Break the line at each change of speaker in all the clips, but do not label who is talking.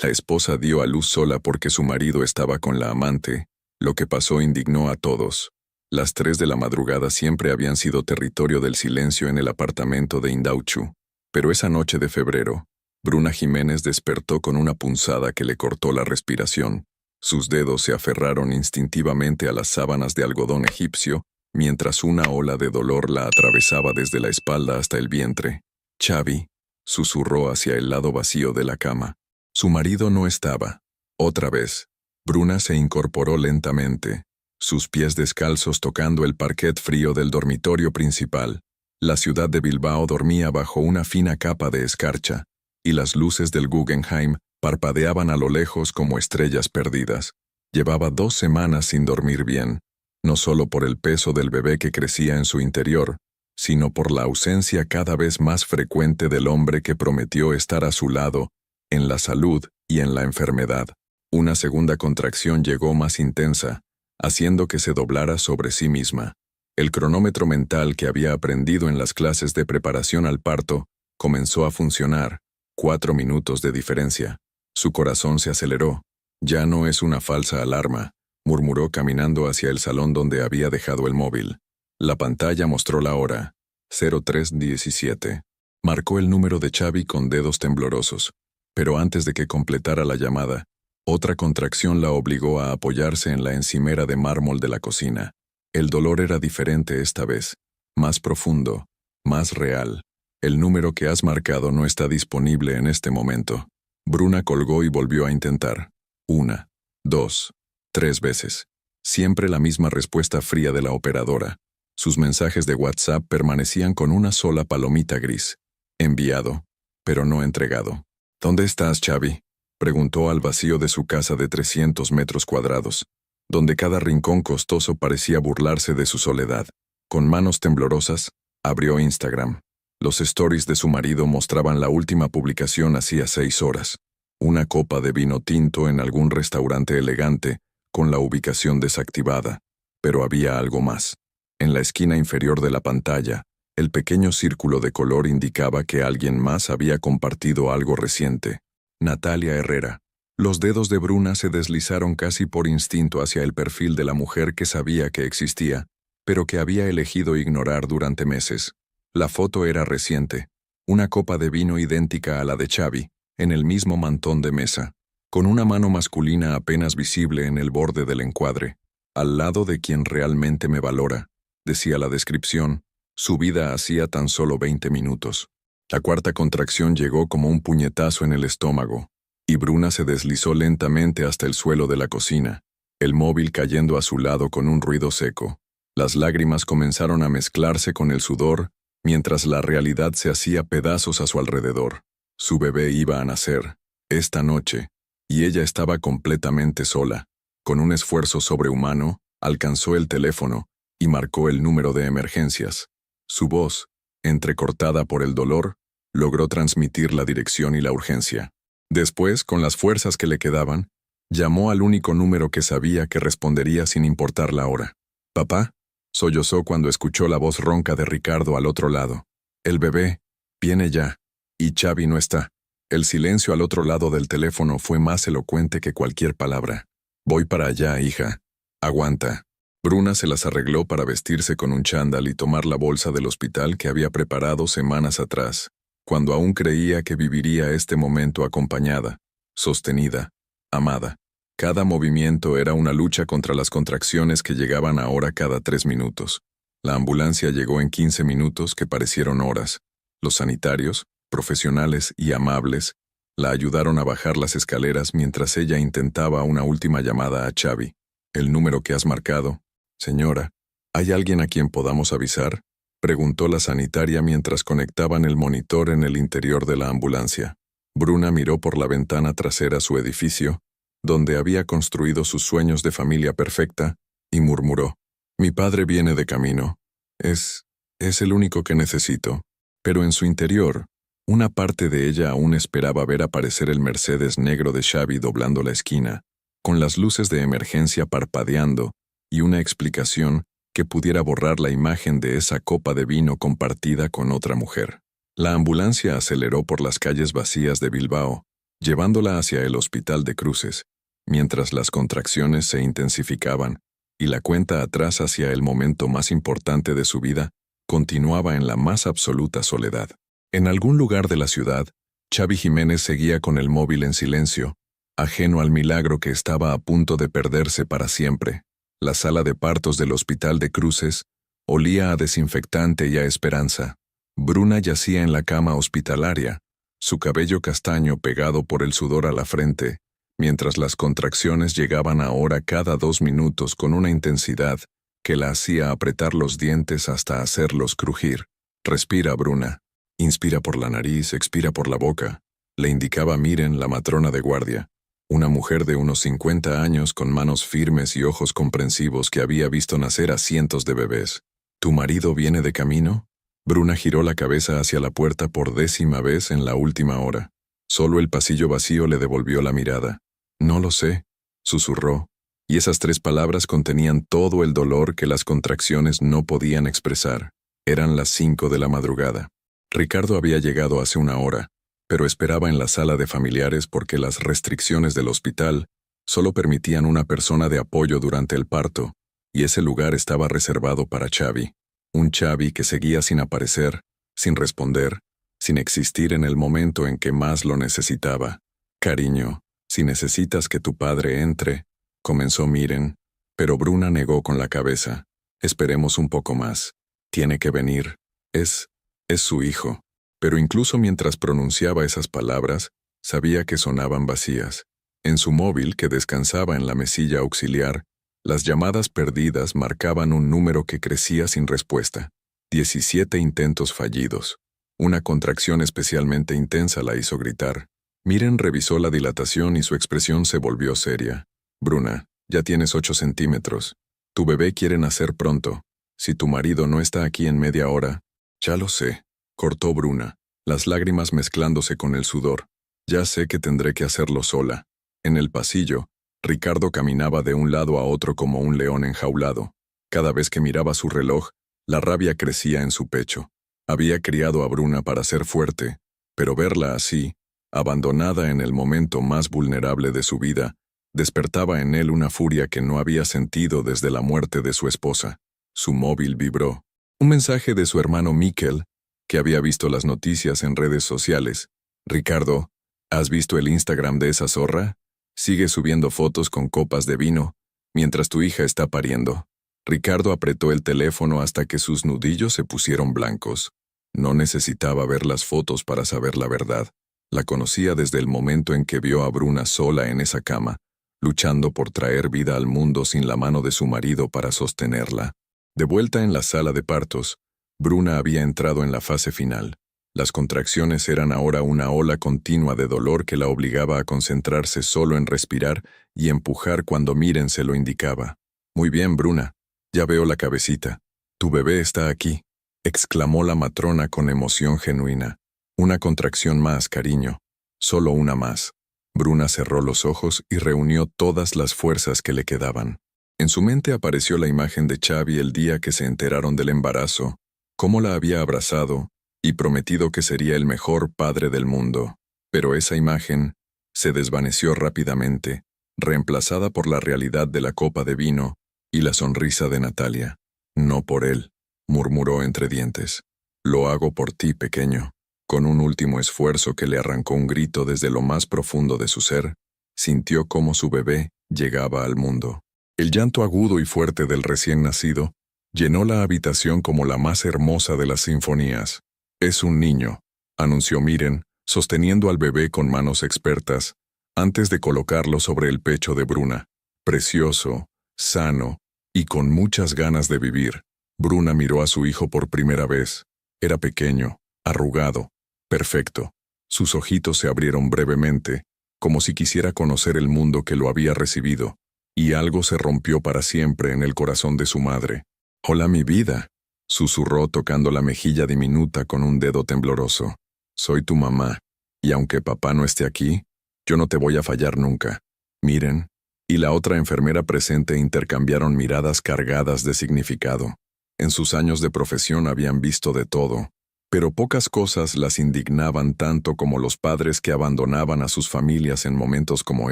La esposa dio a luz sola porque su marido estaba con la amante. Lo que pasó indignó a todos. Las 3 de la madrugada siempre habían sido territorio del silencio en el apartamento de Indauchu. Pero esa noche de febrero, Bruna Jiménez despertó con una punzada que le cortó la respiración. Sus dedos se aferraron instintivamente a las sábanas de algodón egipcio, mientras una ola de dolor la atravesaba desde la espalda hasta el vientre. «Xavi», susurró hacia el lado vacío de la cama. Su marido no estaba. Otra vez. Bruna se incorporó lentamente, sus pies descalzos tocando el parquet frío del dormitorio principal. La ciudad de Bilbao dormía bajo una fina capa de escarcha, y las luces del Guggenheim parpadeaban a lo lejos como estrellas perdidas. Llevaba 2 semanas sin dormir bien, no solo por el peso del bebé que crecía en su interior, sino por la ausencia cada vez más frecuente del hombre que prometió estar a su lado, en la salud y en la enfermedad. Una segunda contracción llegó más intensa, haciendo que se doblara sobre sí misma. El cronómetro mental que había aprendido en las clases de preparación al parto comenzó a funcionar. 4 minutos de diferencia. Su corazón se aceleró. «Ya no es una falsa alarma», murmuró caminando hacia el salón donde había dejado el móvil. La pantalla mostró la hora. 03:17. Marcó el número de Xavi con dedos temblorosos. Pero antes de que completara la llamada, otra contracción la obligó a apoyarse en la encimera de mármol de la cocina. El dolor era diferente esta vez, más profundo, más real. «El número que has marcado no está disponible en este momento». Bruna colgó y volvió a intentar. 1, 2, 3 veces. Siempre la misma respuesta fría de la operadora. Sus mensajes de WhatsApp permanecían con una sola palomita gris. Enviado, pero no entregado. «¿Dónde estás, Xavi?», preguntó al vacío de su casa de 300 metros cuadrados, donde cada rincón costoso parecía burlarse de su soledad. Con manos temblorosas, abrió Instagram. Los stories de su marido mostraban la última publicación hacía 6 horas. Una copa de vino tinto en algún restaurante elegante, con la ubicación desactivada. Pero había algo más. En la esquina inferior de la pantalla, el pequeño círculo de color indicaba que alguien más había compartido algo reciente. Natalia Herrera. Los dedos de Bruna se deslizaron casi por instinto hacia el perfil de la mujer que sabía que existía, pero que había elegido ignorar durante meses. La foto era reciente, una copa de vino idéntica a la de Xavi, en el mismo mantón de mesa, con una mano masculina apenas visible en el borde del encuadre. «Al lado de quien realmente me valora», decía la descripción. Su vida hacía tan solo 20 minutos. La cuarta contracción llegó como un puñetazo en el estómago, y Bruna se deslizó lentamente hasta el suelo de la cocina, el móvil cayendo a su lado con un ruido seco. Las lágrimas comenzaron a mezclarse con el sudor, mientras la realidad se hacía pedazos a su alrededor. Su bebé iba a nacer, esta noche, y ella estaba completamente sola. Con un esfuerzo sobrehumano, alcanzó el teléfono y marcó el número de emergencias. Su voz, entrecortada por el dolor, logró transmitir la dirección y la urgencia. Después, con las fuerzas que le quedaban, llamó al único número que sabía que respondería sin importar la hora. «Papá», sollozó cuando escuchó la voz ronca de Ricardo al otro lado. «El bebé viene ya, y Xavi no está». El silencio al otro lado del teléfono fue más elocuente que cualquier palabra. «Voy para allá, hija. Aguanta». Bruna se las arregló para vestirse con un chándal y tomar la bolsa del hospital que había preparado semanas atrás, cuando aún creía que viviría este momento acompañada, sostenida, amada. Cada movimiento era una lucha contra las contracciones que llegaban ahora cada 3 minutos. La ambulancia llegó en 15 minutos que parecieron horas. Los sanitarios, profesionales y amables, la ayudaron a bajar las escaleras mientras ella intentaba una última llamada a Xavi. «El número que has marcado». «Señora, ¿hay alguien a quien podamos avisar?», preguntó la sanitaria mientras conectaban el monitor en el interior de la ambulancia. Bruna miró por la ventana trasera su edificio, donde había construido sus sueños de familia perfecta, y murmuró: «Mi padre viene de camino. Es el único que necesito». Pero en su interior, una parte de ella aún esperaba ver aparecer el Mercedes negro de Xavi doblando la esquina, con las luces de emergencia parpadeando, y una explicación que pudiera borrar la imagen de esa copa de vino compartida con otra mujer. La ambulancia aceleró por las calles vacías de Bilbao, llevándola hacia el hospital de Cruces, mientras las contracciones se intensificaban y la cuenta atrás hacia el momento más importante de su vida continuaba en la más absoluta soledad. En algún lugar de la ciudad, Xavi Jiménez seguía con el móvil en silencio, ajeno al milagro que estaba a punto de perderse para siempre. La sala de partos del hospital de Cruces olía a desinfectante y a esperanza. Bruna yacía en la cama hospitalaria, su cabello castaño pegado por el sudor a la frente, mientras las contracciones llegaban ahora cada 2 minutos con una intensidad que la hacía apretar los dientes hasta hacerlos crujir. Respira, Bruna. Inspira por la nariz, expira por la boca, le indicaba Miren, la matrona de guardia, una mujer de unos 50 años con manos firmes y ojos comprensivos que había visto nacer a cientos de bebés. ¿Tu marido viene de camino? Bruna giró la cabeza hacia la puerta por 10ª vez en la última hora. Solo el pasillo vacío le devolvió la mirada. No lo sé, susurró, y esas 3 palabras contenían todo el dolor que las contracciones no podían expresar. Eran las 5 de la madrugada. Ricardo había llegado hace 1 hora, pero esperaba en la sala de familiares porque las restricciones del hospital solo permitían una persona de apoyo durante el parto, y ese lugar estaba reservado para Xavi. Un Xavi que seguía sin aparecer, sin responder, sin existir en el momento en que más lo necesitaba. Cariño, si necesitas que tu padre entre, comenzó Miren, pero Bruna negó con la cabeza. Esperemos un poco más. Tiene que venir. Es su hijo. Pero incluso mientras pronunciaba esas palabras, sabía que sonaban vacías. En su móvil, que descansaba en la mesilla auxiliar, las llamadas perdidas marcaban un número que crecía sin respuesta. 17 intentos fallidos. Una contracción especialmente intensa la hizo gritar. Miren revisó la dilatación y su expresión se volvió seria. Bruna, ya tienes 8 centímetros. Tu bebé quiere nacer pronto. Si tu marido no está aquí en media hora. Ya lo sé, cortó Bruna, las lágrimas mezclándose con el sudor. Ya sé que tendré que hacerlo sola. En el pasillo, Ricardo caminaba de un lado a otro como un león enjaulado. Cada vez que miraba su reloj, la rabia crecía en su pecho. Había criado a Bruna para ser fuerte, pero verla así, abandonada en el momento más vulnerable de su vida, despertaba en él una furia que no había sentido desde la muerte de su esposa. Su móvil vibró. Un mensaje de su hermano Miquel, que había visto las noticias en redes sociales. Ricardo, ¿has visto el Instagram de esa zorra? Sigue subiendo fotos con copas de vino, mientras tu hija está pariendo. Ricardo apretó el teléfono hasta que sus nudillos se pusieron blancos. No necesitaba ver las fotos para saber la verdad. La conocía desde el momento en que vio a Bruna sola en esa cama, luchando por traer vida al mundo sin la mano de su marido para sostenerla. De vuelta en la sala de partos, Bruna había entrado en la fase final. Las contracciones eran ahora una ola continua de dolor que la obligaba a concentrarse solo en respirar y empujar cuando Miren se lo indicaba. Muy bien, Bruna, ya veo la cabecita. Tu bebé está aquí, exclamó la matrona con emoción genuina. Una contracción más, cariño. Solo una más. Bruna cerró los ojos y reunió todas las fuerzas que le quedaban. En su mente apareció la imagen de Xavi el día que se enteraron del embarazo, cómo la había abrazado y prometido que sería el mejor padre del mundo. Pero esa imagen se desvaneció rápidamente, reemplazada por la realidad de la copa de vino y la sonrisa de Natalia. No por él, murmuró entre dientes. Lo hago por ti, pequeño. Con un último esfuerzo que le arrancó un grito desde lo más profundo de su ser, sintió cómo su bebé llegaba al mundo. El llanto agudo y fuerte del recién nacido llenó la habitación como la más hermosa de las sinfonías. Es un niño, anunció Miren, sosteniendo al bebé con manos expertas, antes de colocarlo sobre el pecho de Bruna. Precioso, sano y con muchas ganas de vivir. Bruna miró a su hijo por primera vez. Era pequeño, arrugado, perfecto. Sus ojitos se abrieron brevemente, como si quisiera conocer el mundo que lo había recibido, y algo se rompió para siempre en el corazón de su madre. «Hola, mi vida», susurró tocando la mejilla diminuta con un dedo tembloroso. «Soy tu mamá, y aunque papá no esté aquí, yo no te voy a fallar nunca. Miren». Y la otra enfermera presente intercambiaron miradas cargadas de significado. En sus años de profesión habían visto de todo, Pero pocas cosas las indignaban tanto como los padres que abandonaban a sus familias en momentos como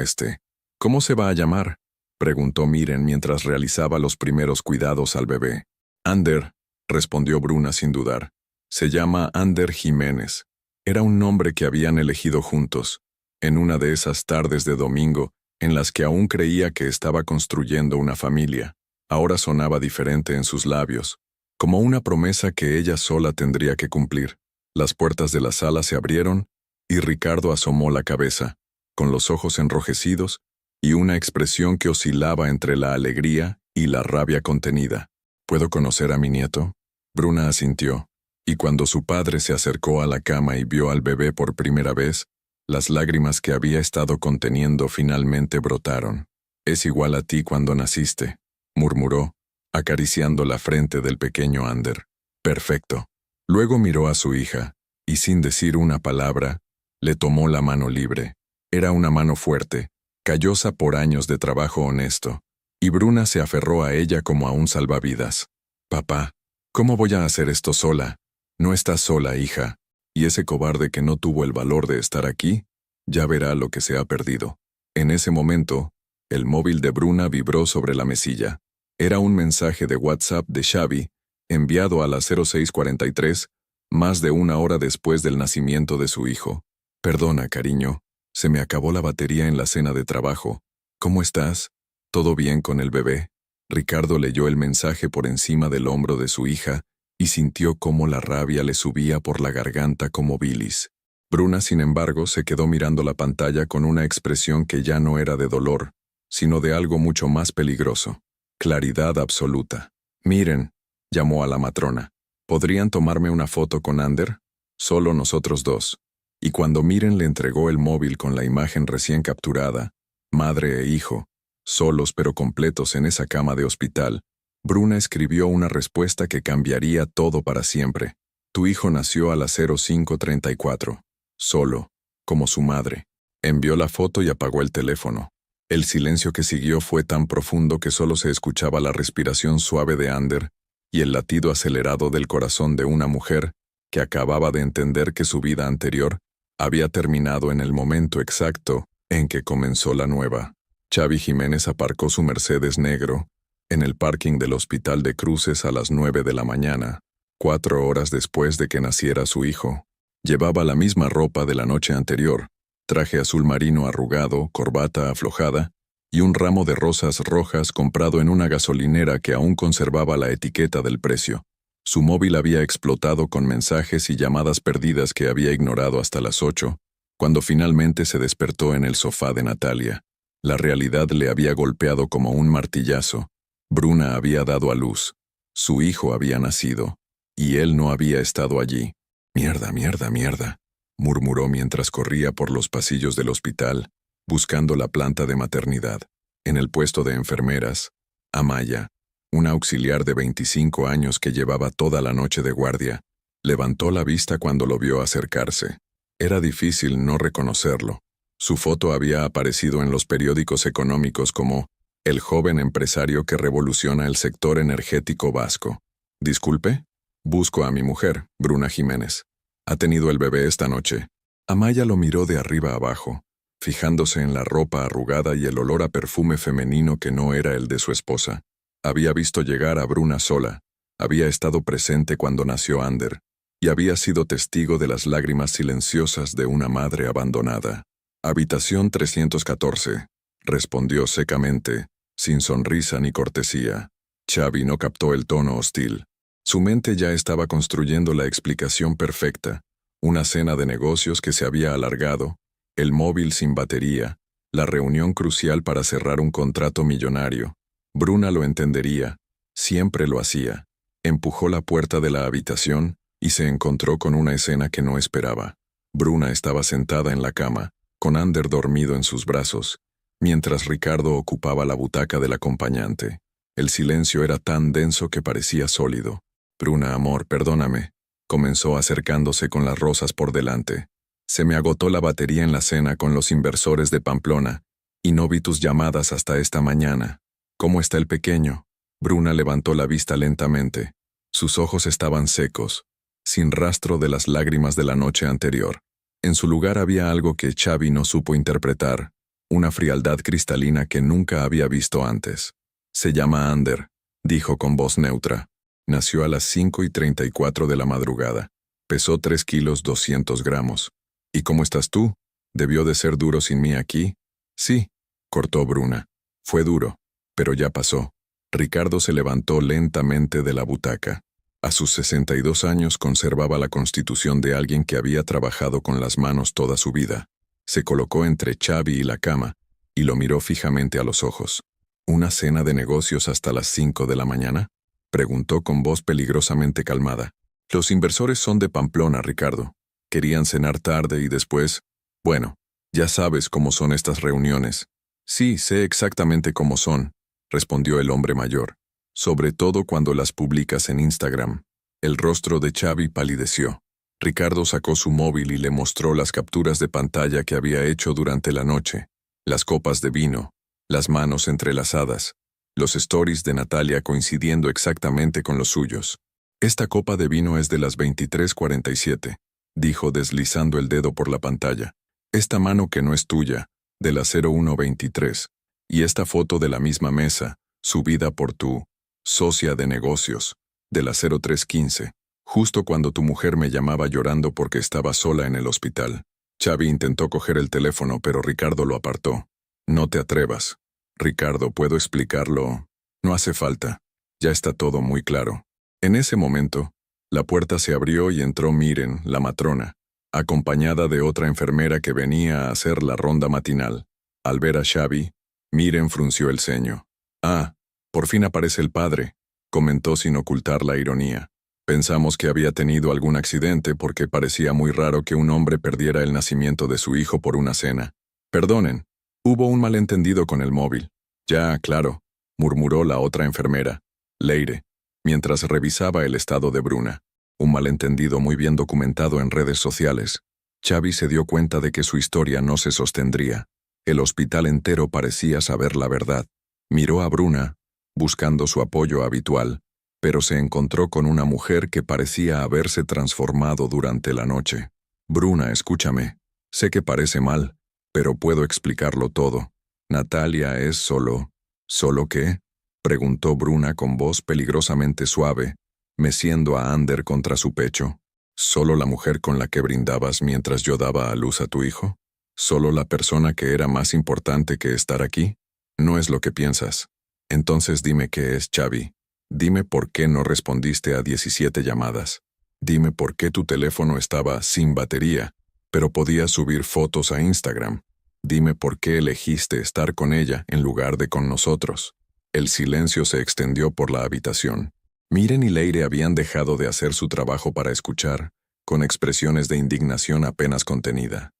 este. ¿Cómo se va a llamar?, preguntó Miren mientras realizaba los primeros cuidados al bebé. Ander, respondió Bruna sin dudar. Se llama Ander Jiménez. Era un nombre que habían elegido juntos, en una de esas tardes de domingo en las que aún creía que estaba construyendo una familia. Ahora sonaba diferente en sus labios, como una promesa que ella sola tendría que cumplir. Las puertas de la sala se abrieron y Ricardo asomó la cabeza, con los ojos enrojecidos y una expresión que oscilaba entre la alegría y la rabia contenida. ¿Puedo conocer a mi nieto? Bruna asintió, y cuando su padre se acercó a la cama y vio al bebé por primera vez, las lágrimas que había estado conteniendo finalmente brotaron. «Es igual a ti cuando naciste», murmuró, acariciando la frente del pequeño Ander. «Perfecto». Luego miró a su hija, y sin decir una palabra, le tomó la mano libre. Era una mano fuerte, callosa por años de trabajo honesto, y Bruna se aferró a ella como a un salvavidas. «Papá, ¿cómo voy a hacer esto sola?» «No estás sola, hija. Y ese cobarde que no tuvo el valor de estar aquí, ya verá lo que se ha perdido». En ese momento, el móvil de Bruna vibró sobre la mesilla. Era un mensaje de WhatsApp de Xavi, enviado a las 06:43, más de una hora después del nacimiento de su hijo. «Perdona, cariño, se me acabó la batería en la cena de trabajo. ¿Cómo estás? ¿Todo bien con el bebé?» Ricardo leyó el mensaje por encima del hombro de su hija y sintió cómo la rabia le subía por la garganta como bilis. Bruna, sin embargo, se quedó mirando la pantalla con una expresión que ya no era de dolor, sino de algo mucho más peligroso. Claridad absoluta. «Miren», llamó a la matrona, «¿podrían tomarme una foto con Ander? Solo nosotros dos». Y cuando Miren le entregó el móvil con la imagen recién capturada, madre e hijo, solos pero completos en esa cama de hospital, Bruna escribió una respuesta que cambiaría todo para siempre. «Tu hijo nació a las 05:34. Solo, como su madre». Envió la foto y apagó el teléfono. El silencio que siguió fue tan profundo que solo se escuchaba la respiración suave de Ander y el latido acelerado del corazón de una mujer que acababa de entender que su vida anterior había terminado en el momento exacto en que comenzó la nueva. Xavi Jiménez aparcó su Mercedes negro en el parking del Hospital de Cruces a las 9 de la mañana, 4 horas después de que naciera su hijo. Llevaba la misma ropa de la noche anterior, traje azul marino arrugado, corbata aflojada y un ramo de rosas rojas comprado en una gasolinera que aún conservaba la etiqueta del precio. Su móvil había explotado con mensajes y llamadas perdidas que había ignorado hasta las 8, cuando finalmente se despertó en el sofá de Natalia. La realidad le había golpeado como un martillazo. Bruna había dado a luz. Su hijo había nacido, y él no había estado allí. «Mierda, mierda, mierda», murmuró mientras corría por los pasillos del hospital, buscando la planta de maternidad. En el puesto de enfermeras, Amaya, una auxiliar de 25 años que llevaba toda la noche de guardia, levantó la vista cuando lo vio acercarse. Era difícil no reconocerlo. Su foto había aparecido en los periódicos económicos como «El joven empresario que revoluciona el sector energético vasco». «Disculpe, busco a mi mujer, Bruna Jiménez. ¿Ha tenido el bebé esta noche?» Amaya lo miró de arriba abajo, fijándose en la ropa arrugada y el olor a perfume femenino que no era el de su esposa. Había visto llegar a Bruna sola, había estado presente cuando nació Ander, y había sido testigo de las lágrimas silenciosas de una madre abandonada. «Habitación 314», respondió secamente, sin sonrisa ni cortesía. Xavi no captó el tono hostil. Su mente ya estaba construyendo la explicación perfecta, una cena de negocios que se había alargado, el móvil sin batería, la reunión crucial para cerrar un contrato millonario. Bruna lo entendería, siempre lo hacía. Empujó la puerta de la habitación y se encontró con una escena que no esperaba. Bruna estaba sentada en la cama, con Ander dormido en sus brazos, mientras Ricardo ocupaba la butaca del acompañante. El silencio era tan denso que parecía sólido. «Bruna, amor, perdóname», comenzó acercándose con las rosas por delante. «Se me agotó la batería en la cena con los inversores de Pamplona, y no vi tus llamadas hasta esta mañana. ¿Cómo está el pequeño?» Bruna levantó la vista lentamente. Sus ojos estaban secos, sin rastro de las lágrimas de la noche anterior. En su lugar había algo que Xavi no supo interpretar, una frialdad cristalina que nunca había visto antes. Se llama Ander, dijo con voz neutra. Nació a las 5:34 de la madrugada. Pesó 3 kilos 200 gramos. ¿Y cómo estás tú? ¿Debió de ser duro sin mí aquí? Sí, cortó Bruna. Fue duro, pero ya pasó. Ricardo se levantó lentamente de la butaca. A sus 62 años conservaba la constitución de alguien que había trabajado con las manos toda su vida. Se colocó entre Xavi y la cama, y lo miró fijamente a los ojos. ¿Una cena de negocios hasta las 5 de la mañana? Preguntó con voz peligrosamente calmada. Los inversores son de Pamplona, Ricardo. Querían cenar tarde y después... Bueno, ya sabes cómo son estas reuniones. Sí, sé exactamente cómo son, respondió el hombre mayor. Sobre todo cuando las publicas en Instagram. El rostro de Xavi palideció. Ricardo sacó su móvil y le mostró las capturas de pantalla que había hecho durante la noche, las copas de vino, las manos entrelazadas, los stories de Natalia coincidiendo exactamente con los suyos. Esta copa de vino es de las 23:47, dijo deslizando el dedo por la pantalla. Esta mano que no es tuya, de la 01:23, y esta foto de la misma mesa, subida por tu socia de negocios, de la 03:15, justo cuando tu mujer me llamaba llorando porque estaba sola en el hospital. Xavi intentó coger el teléfono, pero Ricardo lo apartó. No te atrevas. Ricardo, ¿puedo explicarlo? No hace falta. Ya está todo muy claro. En ese momento, la puerta se abrió y entró Miren, la matrona, acompañada de otra enfermera que venía a hacer la ronda matinal. Al ver a Xavi, Miren frunció el ceño. Ah, por fin aparece el padre, comentó sin ocultar la ironía. Pensamos que había tenido algún accidente porque parecía muy raro que un hombre perdiera el nacimiento de su hijo por una cena. Perdonen, hubo un malentendido con el móvil. Ya, claro, murmuró la otra enfermera, Leire, mientras revisaba el estado de Bruna. Un malentendido muy bien documentado en redes sociales. Xavi se dio cuenta de que su historia no se sostendría. El hospital entero parecía saber la verdad. Miró a Bruna, buscando su apoyo habitual, pero se encontró con una mujer que parecía haberse transformado durante la noche. Bruna, escúchame. Sé que parece mal, pero puedo explicarlo todo. Natalia es solo... ¿Solo qué? Preguntó Bruna con voz peligrosamente suave, meciendo a Ander contra su pecho. ¿Solo la mujer con la que brindabas mientras yo daba a luz a tu hijo? ¿Solo la persona que era más importante que estar aquí? No es lo que piensas. Entonces dime qué es, Xavi. Dime por qué no respondiste a 17 llamadas. Dime por qué tu teléfono estaba sin batería, pero podías subir fotos a Instagram. Dime por qué elegiste estar con ella en lugar de con nosotros. El silencio se extendió por la habitación. Miren y Leire habían dejado de hacer su trabajo para escuchar, con expresiones de indignación apenas contenida.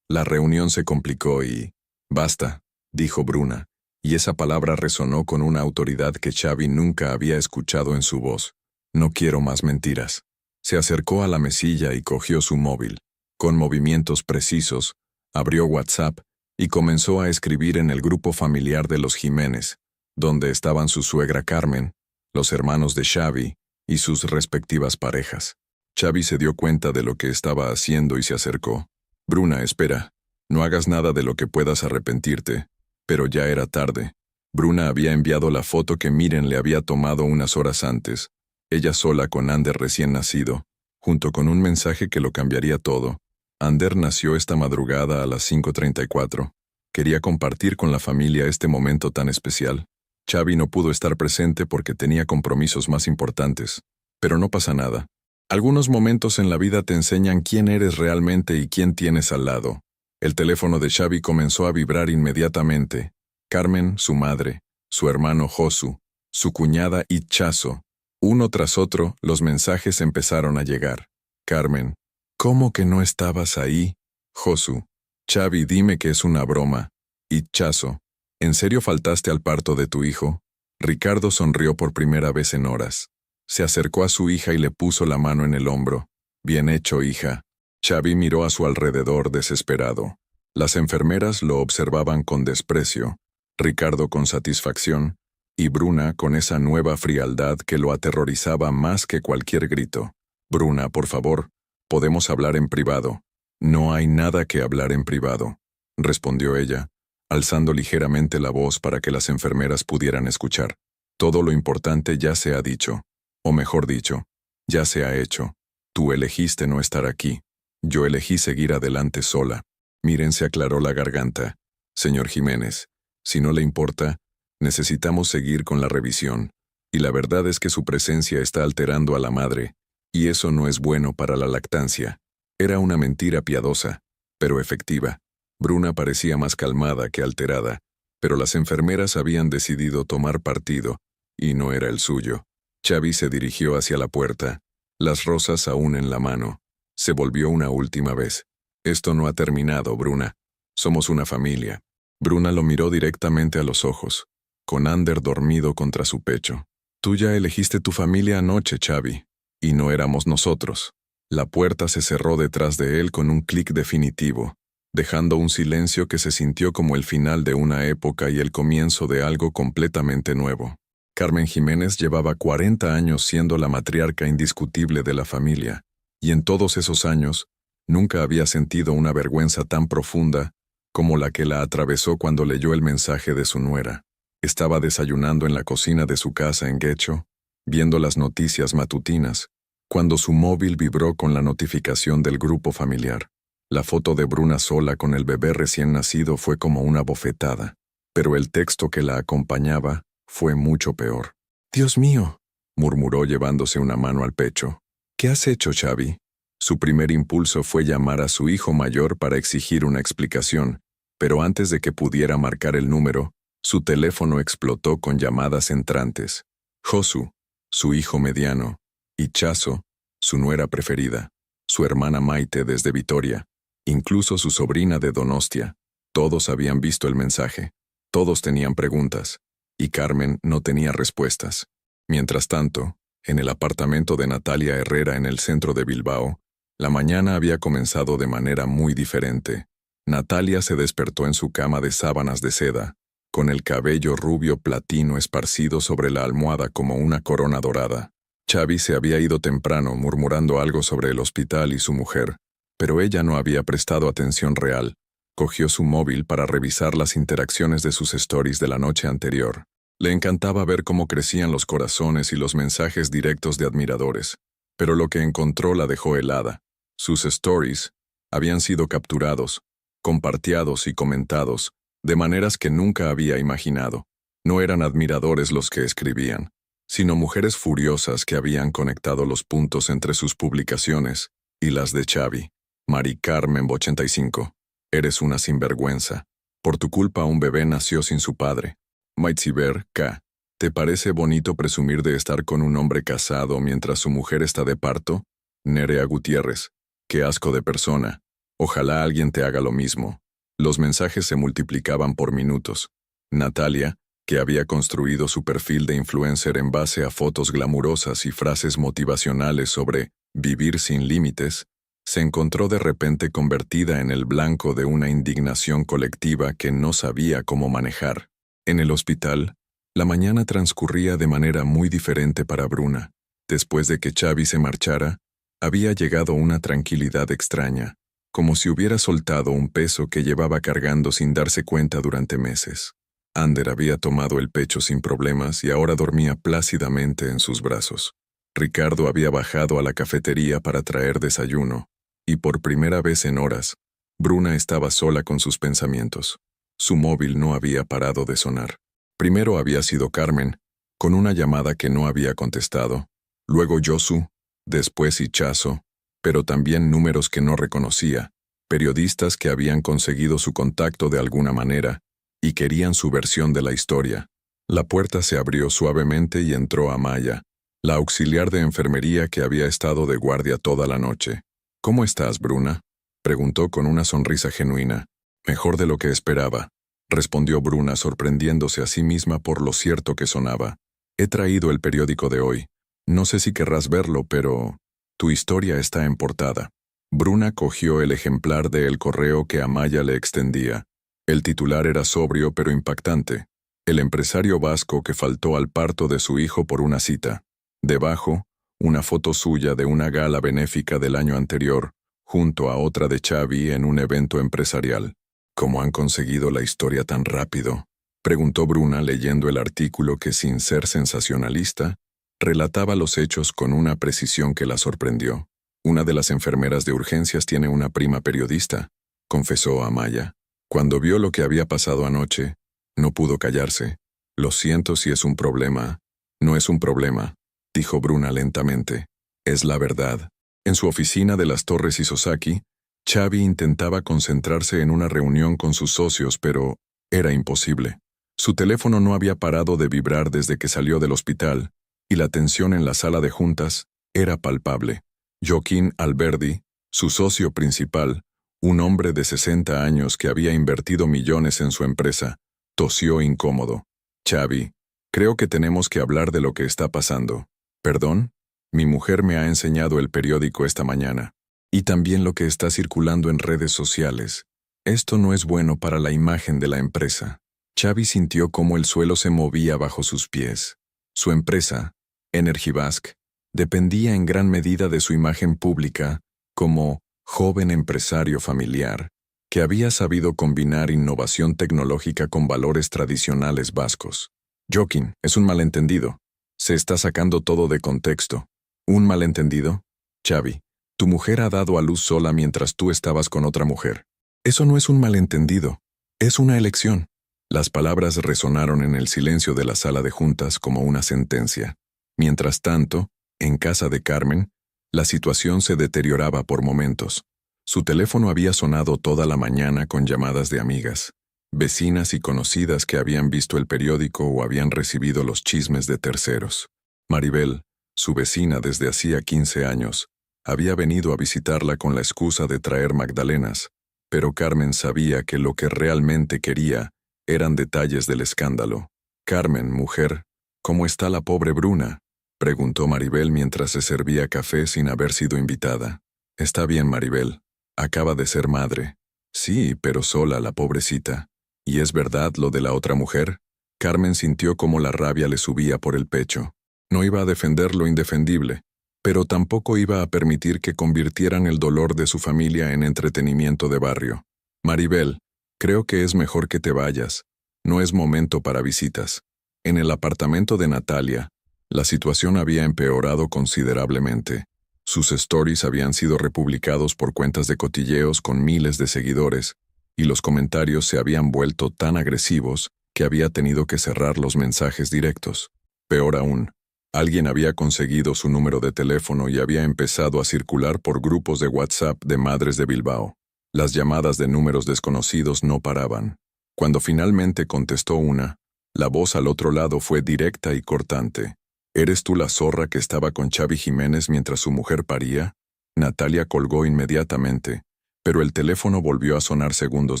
La reunión se complicó y... Basta, dijo Bruna, y esa palabra resonó con una autoridad que Xavi nunca había escuchado en su voz. No quiero más mentiras. Se acercó a la mesilla y cogió su móvil. Con movimientos precisos, abrió WhatsApp y comenzó a escribir en el grupo familiar de los Jiménez, donde estaban su suegra Carmen, los hermanos de Xavi y sus respectivas parejas. Xavi se dio cuenta de lo que estaba haciendo y se acercó. Bruna, espera. No hagas nada de lo que puedas arrepentirte. Pero ya era tarde. Bruna había enviado la foto que Miren le había tomado unas horas antes, ella sola con Ander recién nacido, junto con un mensaje que lo cambiaría todo. Ander nació esta madrugada a las 5:34. Quería compartir con la familia este momento tan especial. Xavi no pudo estar presente porque tenía compromisos más importantes. Pero no pasa nada. Algunos momentos en la vida te enseñan quién eres realmente y quién tienes al lado. El teléfono de Xavi comenzó a vibrar inmediatamente. Carmen, su madre, su hermano Josu, su cuñada Itchazo. Uno tras otro, los mensajes empezaron a llegar. Carmen, ¿cómo que no estabas ahí? Josu, Xavi, dime que es una broma. Itchazo, ¿en serio faltaste al parto de tu hijo? Ricardo sonrió por primera vez en horas. Se acercó a su hija y le puso la mano en el hombro. Bien hecho, hija. Xavi miró a su alrededor desesperado. Las enfermeras lo observaban con desprecio, Ricardo con satisfacción, y Bruna con esa nueva frialdad que lo aterrorizaba más que cualquier grito. Bruna, por favor, podemos hablar en privado. No hay nada que hablar en privado, respondió ella, alzando ligeramente la voz para que las enfermeras pudieran escuchar. Todo lo importante ya se ha dicho, o mejor dicho, ya se ha hecho. Tú elegiste no estar aquí. Yo elegí seguir adelante sola. Miren, se aclaró la garganta. Señor Jiménez, si no le importa, necesitamos seguir con la revisión. Y la verdad es que su presencia está alterando a la madre, y eso no es bueno para la lactancia. Era una mentira piadosa, pero efectiva. Bruna parecía más calmada que alterada, pero las enfermeras habían decidido tomar partido, y no era el suyo. Xavi se dirigió hacia la puerta, las rosas aún en la mano. Se volvió una última vez. Esto no ha terminado, Bruna. Somos una familia. Bruna lo miró directamente a los ojos, con Ander dormido contra su pecho. Tú ya elegiste tu familia anoche, Xavi, y no éramos nosotros. La puerta se cerró detrás de él con un clic definitivo, dejando un silencio que se sintió como el final de una época y el comienzo de algo completamente nuevo. Carmen Jiménez llevaba 40 años siendo la matriarca indiscutible de la familia, y en todos esos años, nunca había sentido una vergüenza tan profunda como la que la atravesó cuando leyó el mensaje de su nuera. Estaba desayunando en la cocina de su casa en Guecho, viendo las noticias matutinas, cuando su móvil vibró con la notificación del grupo familiar. La foto de Bruna sola con el bebé recién nacido fue como una bofetada, pero el texto que la acompañaba fue mucho peor. «Dios mío», murmuró llevándose una mano al pecho. «¿Qué has hecho, Xavi?» Su primer impulso fue llamar a su hijo mayor para exigir una explicación, pero antes de que pudiera marcar el número, su teléfono explotó con llamadas entrantes. Josu, su hijo mediano, y Chaso, su nuera preferida, su hermana Maite desde Vitoria, incluso su sobrina de Donostia. Todos habían visto el mensaje, todos tenían preguntas, y Carmen no tenía respuestas. Mientras tanto, en el apartamento de Natalia Herrera en el centro de Bilbao, la mañana había comenzado de manera muy diferente. Natalia se despertó en su cama de sábanas de seda, con el cabello rubio platino esparcido sobre la almohada como una corona dorada. Xavi se había ido temprano murmurando algo sobre el hospital y su mujer, pero ella no había prestado atención real. Cogió su móvil para revisar las interacciones de sus stories de la noche anterior. Le encantaba ver cómo crecían los corazones y los mensajes directos de admiradores, pero lo que encontró la dejó helada. Sus stories habían sido capturados, compartidos y comentados de maneras que nunca había imaginado. No eran admiradores los que escribían, sino mujeres furiosas que habían conectado los puntos entre sus publicaciones y las de Xavi. Mari Carmen 85. Eres una sinvergüenza. Por tu culpa un bebé nació sin su padre. Maitziber K. ¿Te parece bonito presumir de estar con un hombre casado mientras su mujer está de parto? Nerea Gutiérrez. Qué asco de persona. Ojalá alguien te haga lo mismo. Los mensajes se multiplicaban por minutos. Natalia, que había construido su perfil de influencer en base a fotos glamurosas y frases motivacionales sobre vivir sin límites, se encontró de repente convertida en el blanco de una indignación colectiva que no sabía cómo manejar. En el hospital, la mañana transcurría de manera muy diferente para Bruna. Después de que Xavi se marchara, había llegado una tranquilidad extraña, como si hubiera soltado un peso que llevaba cargando sin darse cuenta durante meses. Ander había tomado el pecho sin problemas y ahora dormía plácidamente en sus brazos. Ricardo había bajado a la cafetería para traer desayuno, y por primera vez en horas, Bruna estaba sola con sus pensamientos. Su móvil no había parado de sonar. Primero había sido Carmen, con una llamada que no había contestado, luego Josu, después Ichazo, pero también números que no reconocía, periodistas que habían conseguido su contacto de alguna manera y querían su versión de la historia. La puerta se abrió suavemente y entró Amaya, la auxiliar de enfermería que había estado de guardia toda la noche. «¿Cómo estás, Bruna?», preguntó con una sonrisa genuina. «Mejor de lo que esperaba», respondió Bruna sorprendiéndose a sí misma por lo cierto que sonaba. «He traído el periódico de hoy. No sé si querrás verlo, pero tu historia está en portada». Bruna cogió el ejemplar de El Correo que Amaya le extendía. El titular era sobrio pero impactante. El empresario vasco que faltó al parto de su hijo por una cita. Debajo, una foto suya de una gala benéfica del año anterior, junto a otra de Xavi en un evento empresarial. ¿Cómo han conseguido la historia tan rápido?, preguntó Bruna leyendo el artículo que, sin ser sensacionalista, relataba los hechos con una precisión que la sorprendió. Una de las enfermeras de urgencias tiene una prima periodista, confesó Amaya. Cuando vio lo que había pasado anoche, no pudo callarse. Lo siento si es un problema. No es un problema, dijo Bruna lentamente. Es la verdad. En su oficina de las Torres Isozaki, Xavi intentaba concentrarse en una reunión con sus socios, pero era imposible. Su teléfono no había parado de vibrar desde que salió del hospital, y la tensión en la sala de juntas era palpable. Joaquín Alberdi, su socio principal, un hombre de 60 años que había invertido millones en su empresa, tosió incómodo. Xavi, creo que tenemos que hablar de lo que está pasando. ¿Perdón? Mi mujer me ha enseñado el periódico esta mañana. Y también lo que está circulando en redes sociales. Esto no es bueno para la imagen de la empresa. Xavi sintió cómo el suelo se movía bajo sus pies. Su empresa, Energivask, dependía en gran medida de su imagen pública como joven empresario familiar que había sabido combinar innovación tecnológica con valores tradicionales vascos. Joaquín, es un malentendido. Se está sacando todo de contexto. ¿Un malentendido? Xavi, tu mujer ha dado a luz sola mientras tú estabas con otra mujer. Eso no es un malentendido. Es una elección. Las palabras resonaron en el silencio de la sala de juntas como una sentencia. Mientras tanto, en casa de Carmen, la situación se deterioraba por momentos. Su teléfono había sonado toda la mañana con llamadas de amigas, vecinas y conocidas que habían visto el periódico o habían recibido los chismes de terceros. Maribel, su vecina desde hacía 15 años, había venido a visitarla con la excusa de traer magdalenas, pero Carmen sabía que lo que realmente quería eran detalles del escándalo. Carmen, mujer, ¿cómo está la pobre Bruna?, preguntó Maribel mientras se servía café sin haber sido invitada. Está bien, Maribel. Acaba de ser madre. Sí, pero sola, la pobrecita. ¿Y es verdad lo de la otra mujer? Carmen sintió cómo la rabia le subía por el pecho. No iba a defender lo indefendible, pero tampoco iba a permitir que convirtieran el dolor de su familia en entretenimiento de barrio. Maribel, creo que es mejor que te vayas. No es momento para visitas. En el apartamento de Natalia, la situación había empeorado considerablemente. Sus stories habían sido republicados por cuentas de cotilleos con miles de seguidores, y los comentarios se habían vuelto tan agresivos que había tenido que cerrar los mensajes directos. Peor aún, alguien había conseguido su número de teléfono y había empezado a circular por grupos de WhatsApp de madres de Bilbao. Las llamadas de números desconocidos no paraban. Cuando finalmente contestó una, la voz al otro lado fue directa y cortante. ¿Eres tú la zorra que estaba con Xavi Jiménez mientras su mujer paría? Natalia colgó inmediatamente, pero el teléfono volvió a sonar segundos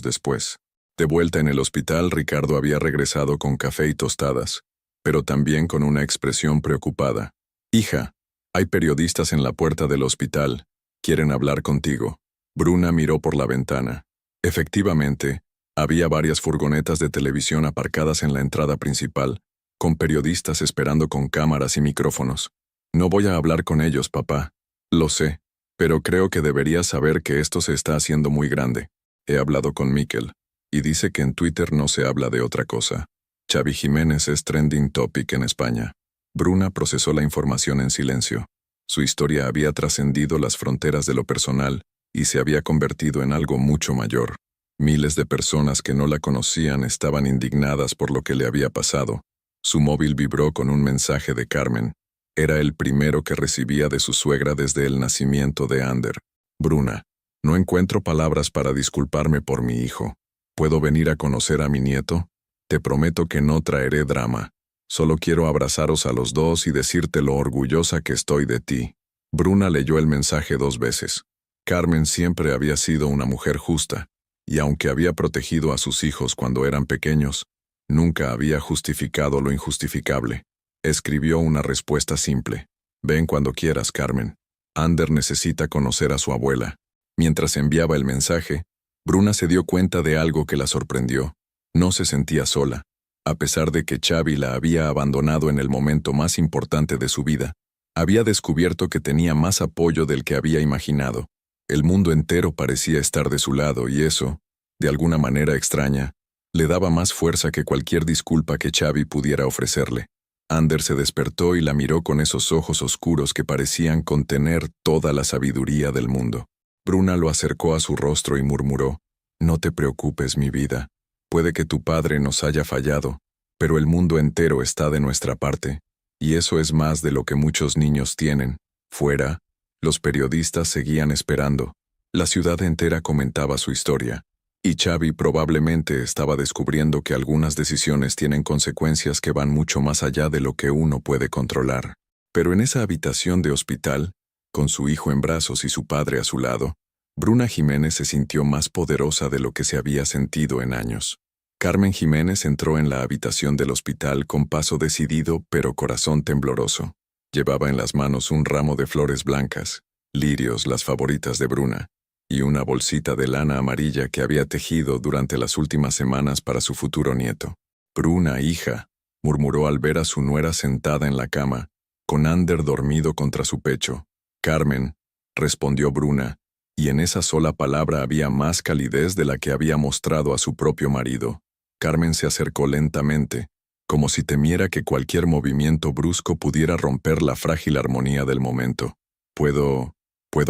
después. De vuelta en el hospital, Ricardo había regresado con café y tostadas, pero también con una expresión preocupada. Hija, hay periodistas en la puerta del hospital. Quieren hablar contigo. Bruna miró por la ventana. Efectivamente, había varias furgonetas de televisión aparcadas en la entrada principal, con periodistas esperando con cámaras y micrófonos. No voy a hablar con ellos, papá. Lo sé, pero creo que deberías saber que esto se está haciendo muy grande. He hablado con Miquel, y dice que en Twitter no se habla de otra cosa. Xavi Jiménez es trending topic en España. Bruna procesó la información en silencio. Su historia había trascendido las fronteras de lo personal y se había convertido en algo mucho mayor. Miles de personas que no la conocían estaban indignadas por lo que le había pasado. Su móvil vibró con un mensaje de Carmen. Era el primero que recibía de su suegra desde el nacimiento de Ander. Bruna, no encuentro palabras para disculparme por mi hijo. ¿Puedo venir a conocer a mi nieto? Te prometo que no traeré drama. Solo quiero abrazaros a los dos y decirte lo orgullosa que estoy de ti. Bruna leyó el mensaje 2 veces. Carmen siempre había sido una mujer justa, y aunque había protegido a sus hijos cuando eran pequeños, nunca había justificado lo injustificable. Escribió una respuesta simple. Ven cuando quieras, Carmen. Ander necesita conocer a su abuela. Mientras enviaba el mensaje, Bruna se dio cuenta de algo que la sorprendió. No se sentía sola. A pesar de que Xavi la había abandonado en el momento más importante de su vida, Había descubierto que tenía más apoyo del que había imaginado. El mundo entero parecía estar de su lado y eso, de alguna manera extraña, le daba más fuerza que cualquier disculpa que Xavi pudiera ofrecerle. Ander se despertó y la miró con esos ojos oscuros que parecían contener toda la sabiduría del mundo. Bruna lo acercó a su rostro y murmuró: «No te preocupes, mi vida. Puede que tu padre nos haya fallado, pero el mundo entero está de nuestra parte, y eso es más de lo que muchos niños tienen». Fuera, los periodistas seguían esperando. La ciudad entera comentaba su historia. Y Xavi probablemente estaba descubriendo que algunas decisiones tienen consecuencias que van mucho más allá de lo que uno puede controlar. Pero en esa habitación de hospital, con su hijo en brazos y su padre a su lado, Bruna Jiménez se sintió más poderosa de lo que se había sentido en años. Carmen Jiménez entró en la habitación del hospital con paso decidido pero corazón tembloroso. Llevaba en las manos un ramo de flores blancas, lirios, las favoritas de Bruna, y una bolsita de lana amarilla que había tejido durante las últimas semanas para su futuro nieto. «Bruna, hija», murmuró al ver a su nuera sentada en la cama, con Ander dormido contra su pecho. «Carmen», respondió Bruna, y en esa sola palabra había más calidez de la que había mostrado a su propio marido. Carmen se acercó lentamente, como si temiera que cualquier movimiento brusco pudiera romper la frágil armonía del momento. ¿Puedo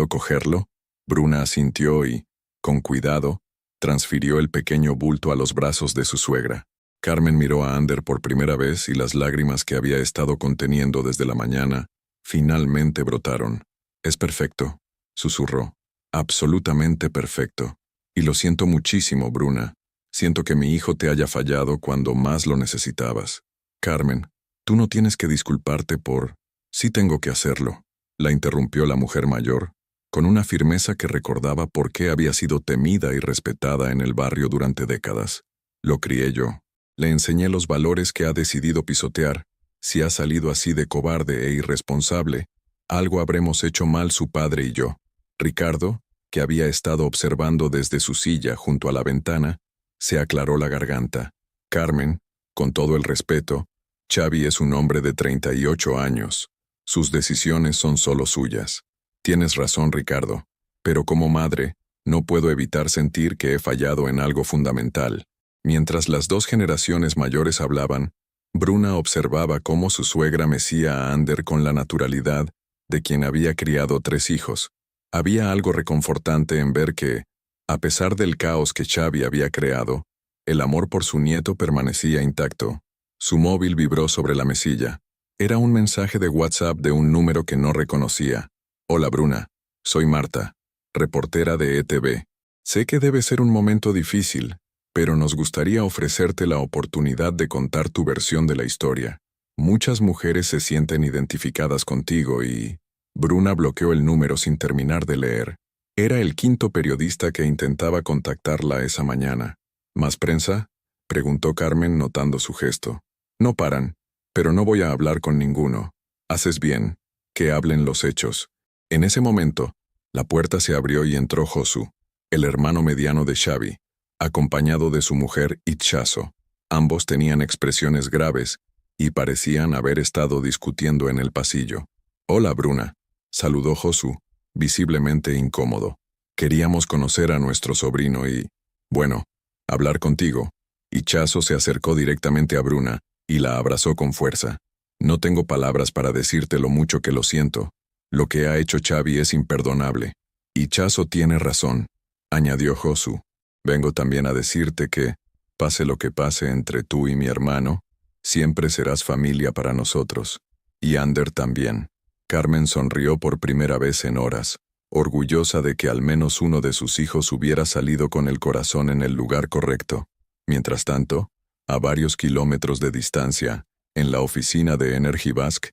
cogerlo?» Bruna asintió y, con cuidado, transfirió el pequeño bulto a los brazos de su suegra. Carmen miró a Ander por primera vez y las lágrimas que había estado conteniendo desde la mañana finalmente brotaron. «Es perfecto», susurró. «Absolutamente perfecto. Y lo siento muchísimo, Bruna. Siento que mi hijo te haya fallado cuando más lo necesitabas. Carmen, tú no tienes que disculparte por... Sí tengo que hacerlo», la interrumpió la mujer mayor, con una firmeza que recordaba por qué había sido temida y respetada en el barrio durante décadas. «Lo crié yo. Le enseñé los valores que ha decidido pisotear. Si ha salido así de cobarde e irresponsable, algo habremos hecho mal su padre y yo». Ricardo, que había estado observando desde su silla junto a la ventana, se aclaró la garganta. «Carmen, con todo el respeto, Xavi es un hombre de 38 años. Sus decisiones son solo suyas. Tienes razón, Ricardo, pero como madre, no puedo evitar sentir que he fallado en algo fundamental». Mientras las dos generaciones mayores hablaban, Bruna observaba cómo su suegra mecía a Ander con la naturalidad de quien había criado 3 hijos. Había algo reconfortante en ver que, a pesar del caos que Xavi había creado, el amor por su nieto permanecía intacto. Su móvil vibró sobre la mesilla. Era un mensaje de WhatsApp de un número que no reconocía. «Hola Bruna, soy Marta, reportera de ETV. Sé que debe ser un momento difícil, pero nos gustaría ofrecerte la oportunidad de contar tu versión de la historia. Muchas mujeres se sienten identificadas contigo y...» Bruna bloqueó el número sin terminar de leer. Era el 5º periodista que intentaba contactarla esa mañana. «¿Más prensa?», preguntó Carmen notando su gesto. «No paran, pero no voy a hablar con ninguno. Haces bien, que hablen los hechos». En ese momento, la puerta se abrió y entró Josu, el hermano mediano de Xavi, acompañado de su mujer Itchazo. Ambos tenían expresiones graves y parecían haber estado discutiendo en el pasillo. «Hola, Bruna», saludó Josu, visiblemente incómodo. «Queríamos conocer a nuestro sobrino y, bueno, hablar contigo». Itchazo se acercó directamente a Bruna y la abrazó con fuerza. «No tengo palabras para decirte lo mucho que lo siento. Lo que ha hecho Xavi es imperdonable. Itchazo tiene razón», añadió Josu. «Vengo también a decirte que, pase lo que pase entre tú y mi hermano, siempre serás familia para nosotros. Y Ander también». Carmen sonrió por primera vez en horas, orgullosa de que al menos uno de sus hijos hubiera salido con el corazón en el lugar correcto. Mientras tanto, a varios kilómetros de distancia, en la oficina de Energibask,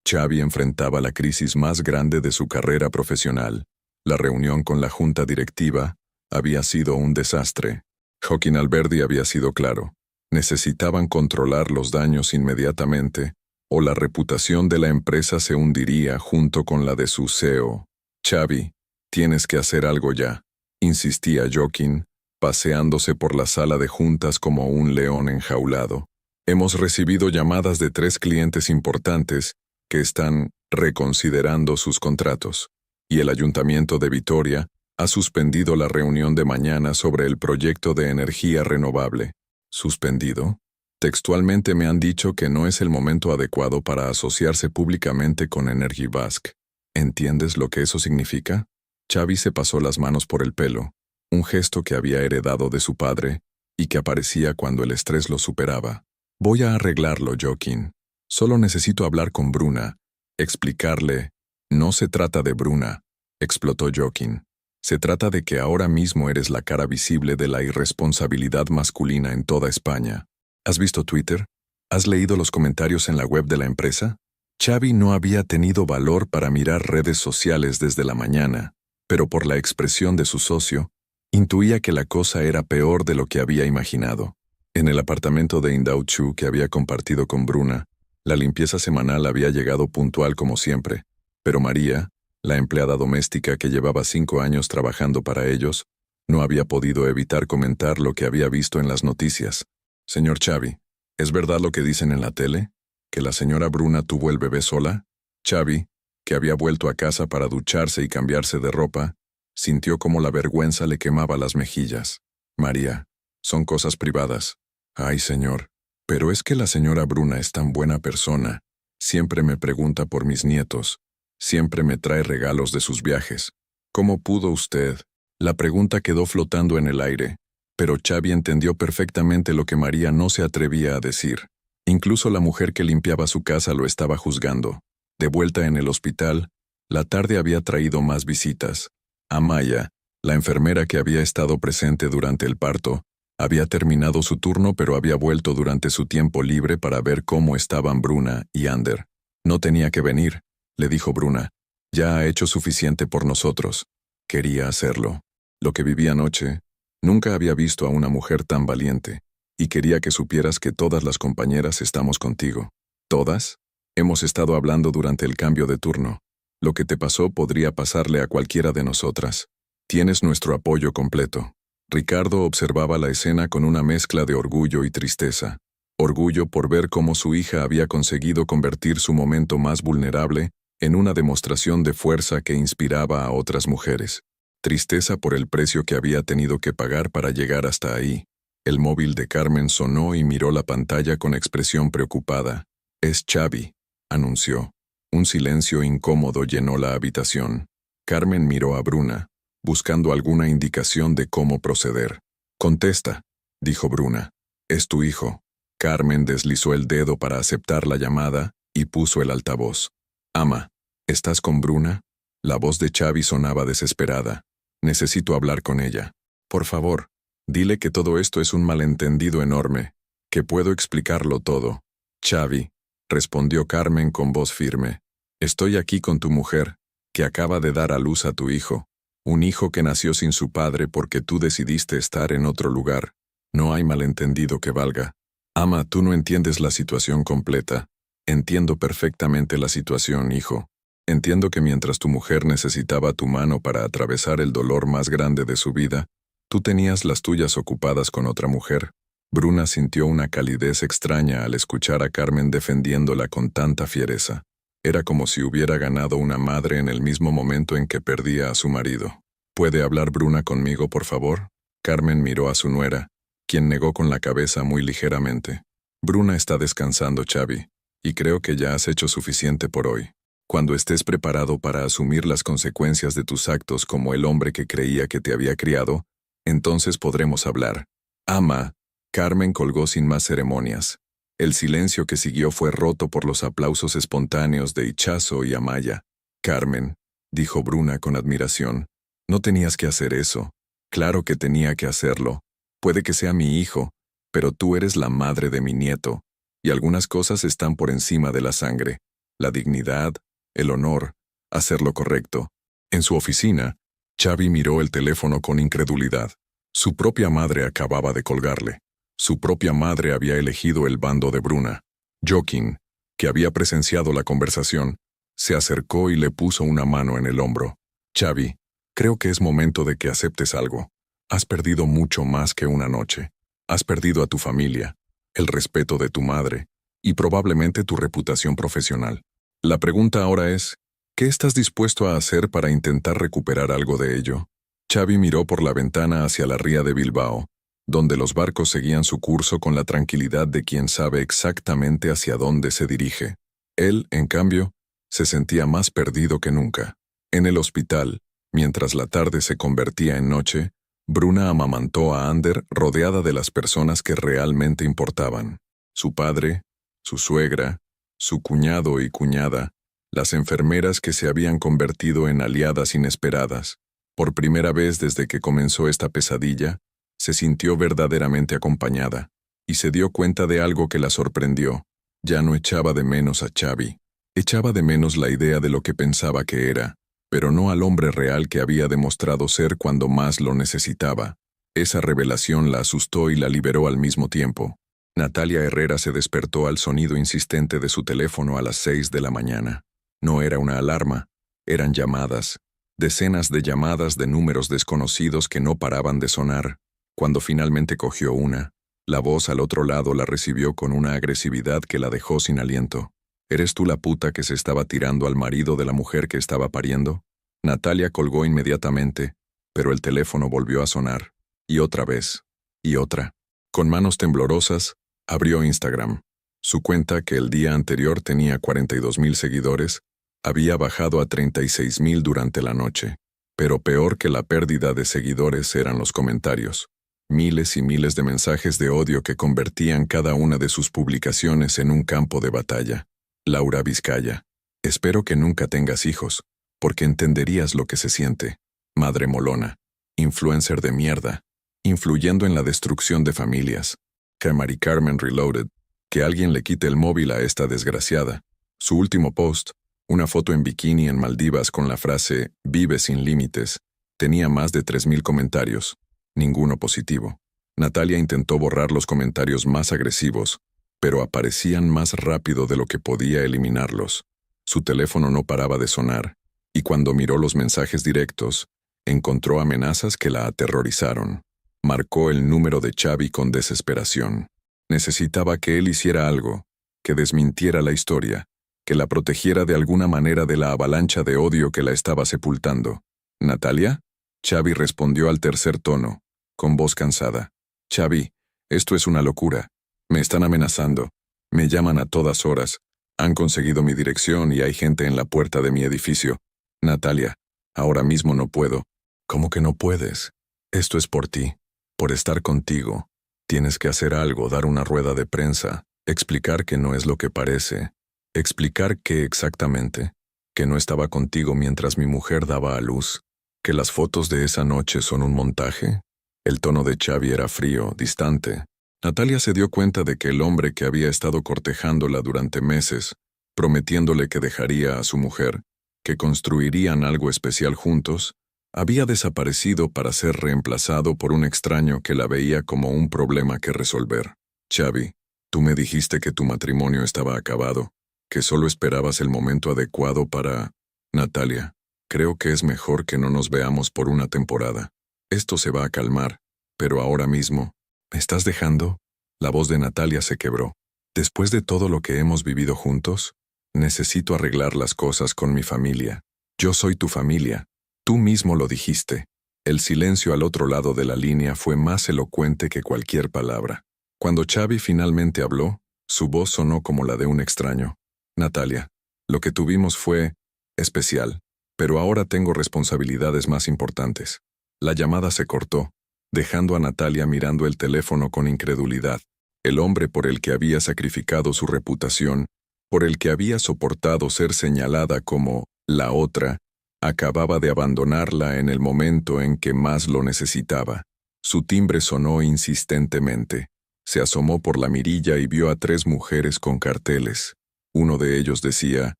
Xavi enfrentaba la crisis más grande de su carrera profesional. La reunión con la junta directiva había sido un desastre. Joaquín Alberdi había sido claro. Necesitaban controlar los daños inmediatamente, o la reputación de la empresa se hundiría junto con la de su CEO. «Xavi, tienes que hacer algo ya», insistía Joaquín, paseándose por la sala de juntas como un león enjaulado. «Hemos recibido llamadas de 3 clientes importantes que están reconsiderando sus contratos. Y el Ayuntamiento de Vitoria ha suspendido la reunión de mañana sobre el proyecto de energía renovable. ¿Suspendido? Textualmente me han dicho que no es el momento adecuado para asociarse públicamente con Energibask. ¿Entiendes lo que eso significa? Xavi se pasó las manos por el pelo, un gesto que había heredado de su padre y que aparecía cuando el estrés lo superaba. Voy a arreglarlo, Joaquín. Solo necesito hablar con Bruna, explicarle. No se trata de Bruna, explotó Joaquín. Se trata de que ahora mismo eres la cara visible de la irresponsabilidad masculina en toda España. ¿Has visto Twitter? ¿Has leído los comentarios en la web de la empresa? Xavi no había tenido valor para mirar redes sociales desde la mañana, pero por la expresión de su socio, intuía que la cosa era peor de lo que había imaginado. En el apartamento de Indauchu que había compartido con Bruna, la limpieza semanal había llegado puntual como siempre, pero María, la empleada doméstica que llevaba 5 años trabajando para ellos, no había podido evitar comentar lo que había visto en las noticias. Señor Xavi, ¿es verdad lo que dicen en la tele? ¿Que la señora Bruna tuvo el bebé sola? Xavi, que había vuelto a casa para ducharse y cambiarse de ropa, sintió como la vergüenza le quemaba las mejillas. María, son cosas privadas. Ay, señor, pero es que la señora Bruna es tan buena persona. Siempre me pregunta por mis nietos. Siempre me trae regalos de sus viajes. ¿Cómo pudo usted? La pregunta quedó flotando en el aire, pero Xavi entendió perfectamente lo que María no se atrevía a decir. Incluso la mujer que limpiaba su casa lo estaba juzgando. De vuelta en el hospital, la tarde había traído más visitas. Amaya, la enfermera que había estado presente durante el parto, había terminado su turno pero había vuelto durante su tiempo libre para ver cómo estaban Bruna y Ander. No tenía que venir, le dijo Bruna. Ya ha hecho suficiente por nosotros. Quería hacerlo. Lo que viví anoche, nunca había visto a una mujer tan valiente, y quería que supieras que todas las compañeras estamos contigo. ¿Todas? Hemos estado hablando durante el cambio de turno. Lo que te pasó podría pasarle a cualquiera de nosotras. Tienes nuestro apoyo completo. Ricardo observaba la escena con una mezcla de orgullo y tristeza. Orgullo por ver cómo su hija había conseguido convertir su momento más vulnerable en una demostración de fuerza que inspiraba a otras mujeres. Tristeza por el precio que había tenido que pagar para llegar hasta ahí. El móvil de Carmen sonó y miró la pantalla con expresión preocupada. «Es Xavi», anunció. Un silencio incómodo llenó la habitación. Carmen miró a Bruna, buscando alguna indicación de cómo proceder. «Contesta», dijo Bruna. «Es tu hijo». Carmen deslizó el dedo para aceptar la llamada y puso el altavoz. «Ama, ¿estás con Bruna?» La voz de Xavi sonaba desesperada. «Necesito hablar con ella. Por favor, dile que todo esto es un malentendido enorme, que puedo explicarlo todo». «Xavi», respondió Carmen con voz firme. «Estoy aquí con tu mujer, que acaba de dar a luz a tu hijo. Un hijo que nació sin su padre porque tú decidiste estar en otro lugar. No hay malentendido que valga. Ama, tú no entiendes la situación completa. Entiendo perfectamente la situación, hijo. Entiendo que mientras tu mujer necesitaba tu mano para atravesar el dolor más grande de su vida, tú tenías las tuyas ocupadas con otra mujer». Bruna sintió una calidez extraña al escuchar a Carmen defendiéndola con tanta fiereza. Era como si hubiera ganado una madre en el mismo momento en que perdía a su marido. «¿Puede hablar Bruna conmigo, por favor?» Carmen miró a su nuera, quien negó con la cabeza muy ligeramente. «Bruna está descansando, Xavi, y creo que ya has hecho suficiente por hoy. Cuando estés preparado para asumir las consecuencias de tus actos como el hombre que creía que te había criado, entonces podremos hablar». «Ama». Carmen colgó sin más ceremonias. El silencio que siguió fue roto por los aplausos espontáneos de Ichazo y Amaya. «Carmen», dijo Bruna con admiración, «no tenías que hacer eso. Claro que tenía que hacerlo. Puede que sea mi hijo, pero tú eres la madre de mi nieto, y algunas cosas están por encima de la sangre. La dignidad, el honor, hacer lo correcto». En su oficina, Xavi miró el teléfono con incredulidad. Su propia madre acababa de colgarle. Su propia madre había elegido el bando de Bruna. Joaquín, que había presenciado la conversación, se acercó y le puso una mano en el hombro. «Xavi, creo que es momento de que aceptes algo. Has perdido mucho más que una noche. Has perdido a tu familia, el respeto de tu madre y probablemente tu reputación profesional. La pregunta ahora es, ¿qué estás dispuesto a hacer para intentar recuperar algo de ello? Xavi miró por la ventana hacia la ría de Bilbao, donde los barcos seguían su curso con la tranquilidad de quien sabe exactamente hacia dónde se dirige. Él, en cambio, se sentía más perdido que nunca. En el hospital, mientras la tarde se convertía en noche, Bruna amamantó a Ander rodeada de las personas que realmente importaban. Su padre, su suegra, su cuñado y cuñada, las enfermeras que se habían convertido en aliadas inesperadas. Por primera vez desde que comenzó esta pesadilla, se sintió verdaderamente acompañada, y se dio cuenta de algo que la sorprendió. Ya no echaba de menos a Xavi. Echaba de menos la idea de lo que pensaba que era, pero no al hombre real que había demostrado ser cuando más lo necesitaba. Esa revelación la asustó y la liberó al mismo tiempo. Natalia Herrera se despertó al sonido insistente de su teléfono a las 6 de la mañana. No era una alarma, eran llamadas, decenas de llamadas de números desconocidos que no paraban de sonar. Cuando finalmente cogió una, la voz al otro lado la recibió con una agresividad que la dejó sin aliento. ¿Eres tú la puta que se estaba tirando al marido de la mujer que estaba pariendo? Natalia colgó inmediatamente, pero el teléfono volvió a sonar. Y otra vez. Y otra. Con manos temblorosas, abrió Instagram. Su cuenta, que el día anterior tenía 42.000 seguidores, había bajado a 36.000 durante la noche. Pero peor que la pérdida de seguidores eran los comentarios. Miles y miles de mensajes de odio que convertían cada una de sus publicaciones en un campo de batalla. Laura Vizcaya. Espero que nunca tengas hijos, porque entenderías lo que se siente. Madre molona. Influencer de mierda. Influyendo en la destrucción de familias. Mari Carmen Reloaded. Que alguien le quite el móvil a esta desgraciada. Su último post, una foto en bikini en Maldivas con la frase «Vive sin límites», tenía más de 3.000 comentarios. Ninguno positivo. Natalia intentó borrar los comentarios más agresivos, pero aparecían más rápido de lo que podía eliminarlos. Su teléfono no paraba de sonar, y cuando miró los mensajes directos, encontró amenazas que la aterrorizaron. Marcó el número de Xavi con desesperación. Necesitaba que él hiciera algo, que desmintiera la historia, que la protegiera de alguna manera de la avalancha de odio que la estaba sepultando. ¿Natalia? Xavi respondió al tercer tono, con voz cansada. Xavi, esto es una locura. Me están amenazando. Me llaman a todas horas. Han conseguido mi dirección y hay gente en la puerta de mi edificio. Natalia, ahora mismo no puedo. ¿Cómo que no puedes? Esto es por ti, por estar contigo. Tienes que hacer algo, dar una rueda de prensa, explicar que no es lo que parece. Explicar qué exactamente. Que no estaba contigo mientras mi mujer daba a luz. Que las fotos de esa noche son un montaje. El tono de Xavi era frío, distante. Natalia se dio cuenta de que el hombre que había estado cortejándola durante meses, prometiéndole que dejaría a su mujer, que construirían algo especial juntos, había desaparecido para ser reemplazado por un extraño que la veía como un problema que resolver. Xavi, tú me dijiste que tu matrimonio estaba acabado, que solo esperabas el momento adecuado para... Natalia, creo que es mejor que no nos veamos por una temporada. Esto se va a calmar, pero ahora mismo... ¿Me estás dejando? La voz de Natalia se quebró. Después de todo lo que hemos vivido juntos, necesito arreglar las cosas con mi familia. Yo soy tu familia. Tú mismo lo dijiste. El silencio al otro lado de la línea fue más elocuente que cualquier palabra. Cuando Xavi finalmente habló, su voz sonó como la de un extraño. Natalia, lo que tuvimos fue especial, pero ahora tengo responsabilidades más importantes. La llamada se cortó, dejando a Natalia mirando el teléfono con incredulidad. El hombre por el que había sacrificado su reputación, por el que había soportado ser señalada como la otra, acababa de abandonarla en el momento en que más lo necesitaba. Su timbre sonó insistentemente. Se asomó por la mirilla y vio a 3 mujeres con carteles. Uno de ellos decía,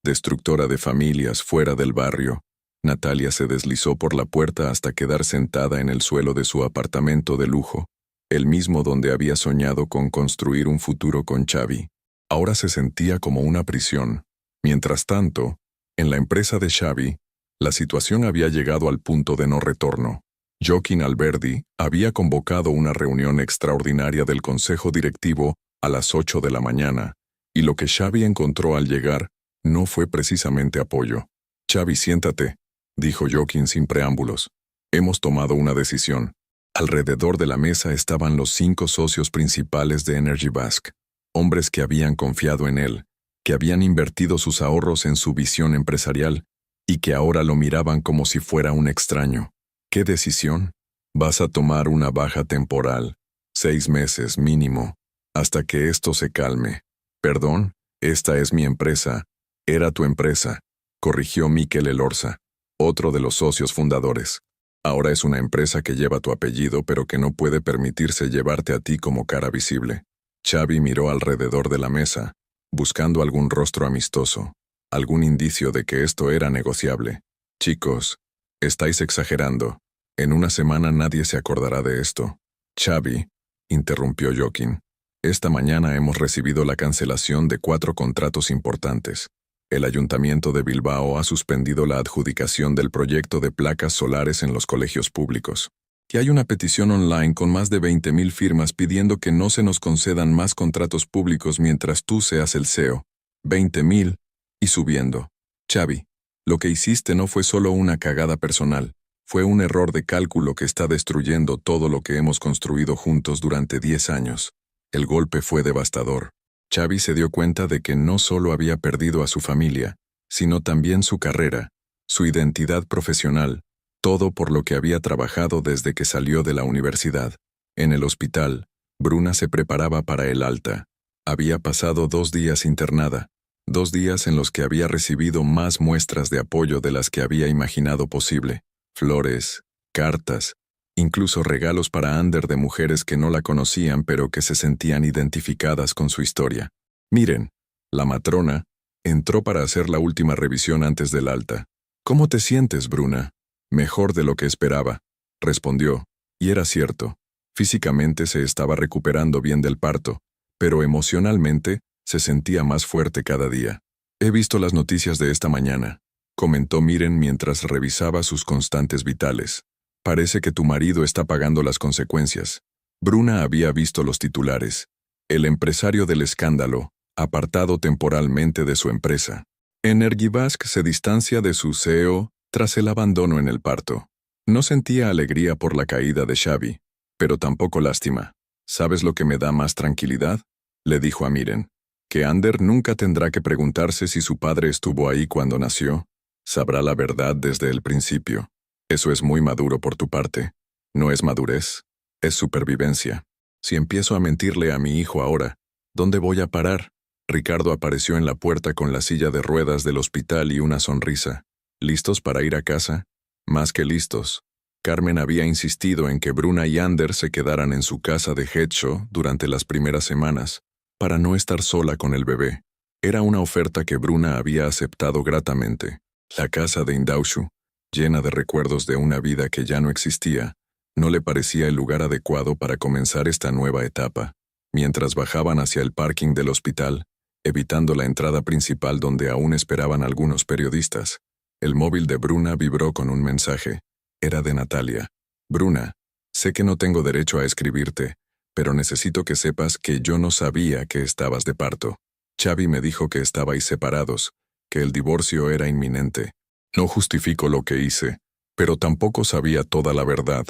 «Destructora de familias fuera del barrio». Natalia se deslizó por la puerta hasta quedar sentada en el suelo de su apartamento de lujo, el mismo donde había soñado con construir un futuro con Xavi. Ahora se sentía como una prisión. Mientras tanto, en la empresa de Xavi, la situación había llegado al punto de no retorno. Joaquín Alberdi había convocado una reunión extraordinaria del consejo directivo a las 8 de la mañana, y lo que Xavi encontró al llegar No fue precisamente apoyo. Xavi, siéntate, dijo Joaquín sin preámbulos. Hemos tomado una decisión. Alrededor de la mesa estaban los 5 socios principales de Energy Basque, hombres que habían confiado en él, que habían invertido sus ahorros en su visión empresarial y que ahora lo miraban como si fuera un extraño. ¿Qué decisión? Vas a tomar una baja temporal, 6 meses mínimo, hasta que esto se calme. Perdón, esta es mi empresa. Era tu empresa, corrigió Mikel Elorza, otro de los socios fundadores. Ahora es una empresa que lleva tu apellido pero que no puede permitirse llevarte a ti como cara visible. Xavi miró alrededor de la mesa, buscando algún rostro amistoso, algún indicio de que esto era negociable. Chicos, estáis exagerando. En una semana nadie se acordará de esto. Xavi, interrumpió Joaquín. Esta mañana hemos recibido la cancelación de 4 contratos importantes. El Ayuntamiento de Bilbao ha suspendido la adjudicación del proyecto de placas solares en los colegios públicos. Y hay una petición online con más de 20.000 firmas pidiendo que no se nos concedan más contratos públicos mientras tú seas el CEO. 20.000 y subiendo. Xavi, lo que hiciste no fue solo una cagada personal, fue un error de cálculo que está destruyendo todo lo que hemos construido juntos durante 10 años. El golpe fue devastador. Xavi se dio cuenta de que no solo había perdido a su familia, sino también su carrera, su identidad profesional, todo por lo que había trabajado desde que salió de la universidad. En el hospital, Bruna se preparaba para el alta. Había pasado 2 días internada, 2 días en los que había recibido más muestras de apoyo de las que había imaginado posible. Flores, cartas, incluso regalos para Ander de mujeres que no la conocían pero que se sentían identificadas con su historia. Miren, la matrona entró para hacer la última revisión antes del alta. ¿Cómo te sientes, Bruna? Mejor de lo que esperaba, respondió, y era cierto. Físicamente se estaba recuperando bien del parto, pero emocionalmente se sentía más fuerte cada día. He visto las noticias de esta mañana, comentó Miren mientras revisaba sus constantes vitales. Parece que tu marido está pagando las consecuencias. Bruna había visto los titulares. El empresario del escándalo, apartado temporalmente de su empresa. Energy Basque se distancia de su CEO tras el abandono en el parto. No sentía alegría por la caída de Xavi, pero tampoco lástima. ¿Sabes lo que me da más tranquilidad? Le dijo a Miren. Que Ander nunca tendrá que preguntarse si su padre estuvo ahí cuando nació. Sabrá la verdad desde el principio. Eso es muy maduro por tu parte. No es madurez, es supervivencia. Si empiezo a mentirle a mi hijo ahora, ¿dónde voy a parar? Ricardo apareció en la puerta con la silla de ruedas del hospital y una sonrisa. ¿Listos para ir a casa? Más que listos. Carmen había insistido en que Bruna y Ander se quedaran en su casa de Hecho durante las primeras semanas, para no estar sola con el bebé. Era una oferta que Bruna había aceptado gratamente. La casa de Indautxu, llena de recuerdos de una vida que ya no existía, no le parecía el lugar adecuado para comenzar esta nueva etapa. Mientras bajaban hacia el parking del hospital, evitando la entrada principal donde aún esperaban algunos periodistas, el móvil de Bruna vibró con un mensaje. Era de Natalia. Bruna, sé que no tengo derecho a escribirte, pero necesito que sepas que yo no sabía que estabas de parto. Xavi me dijo que estabais separados, que el divorcio era inminente. No justifico lo que hice, pero tampoco sabía toda la verdad.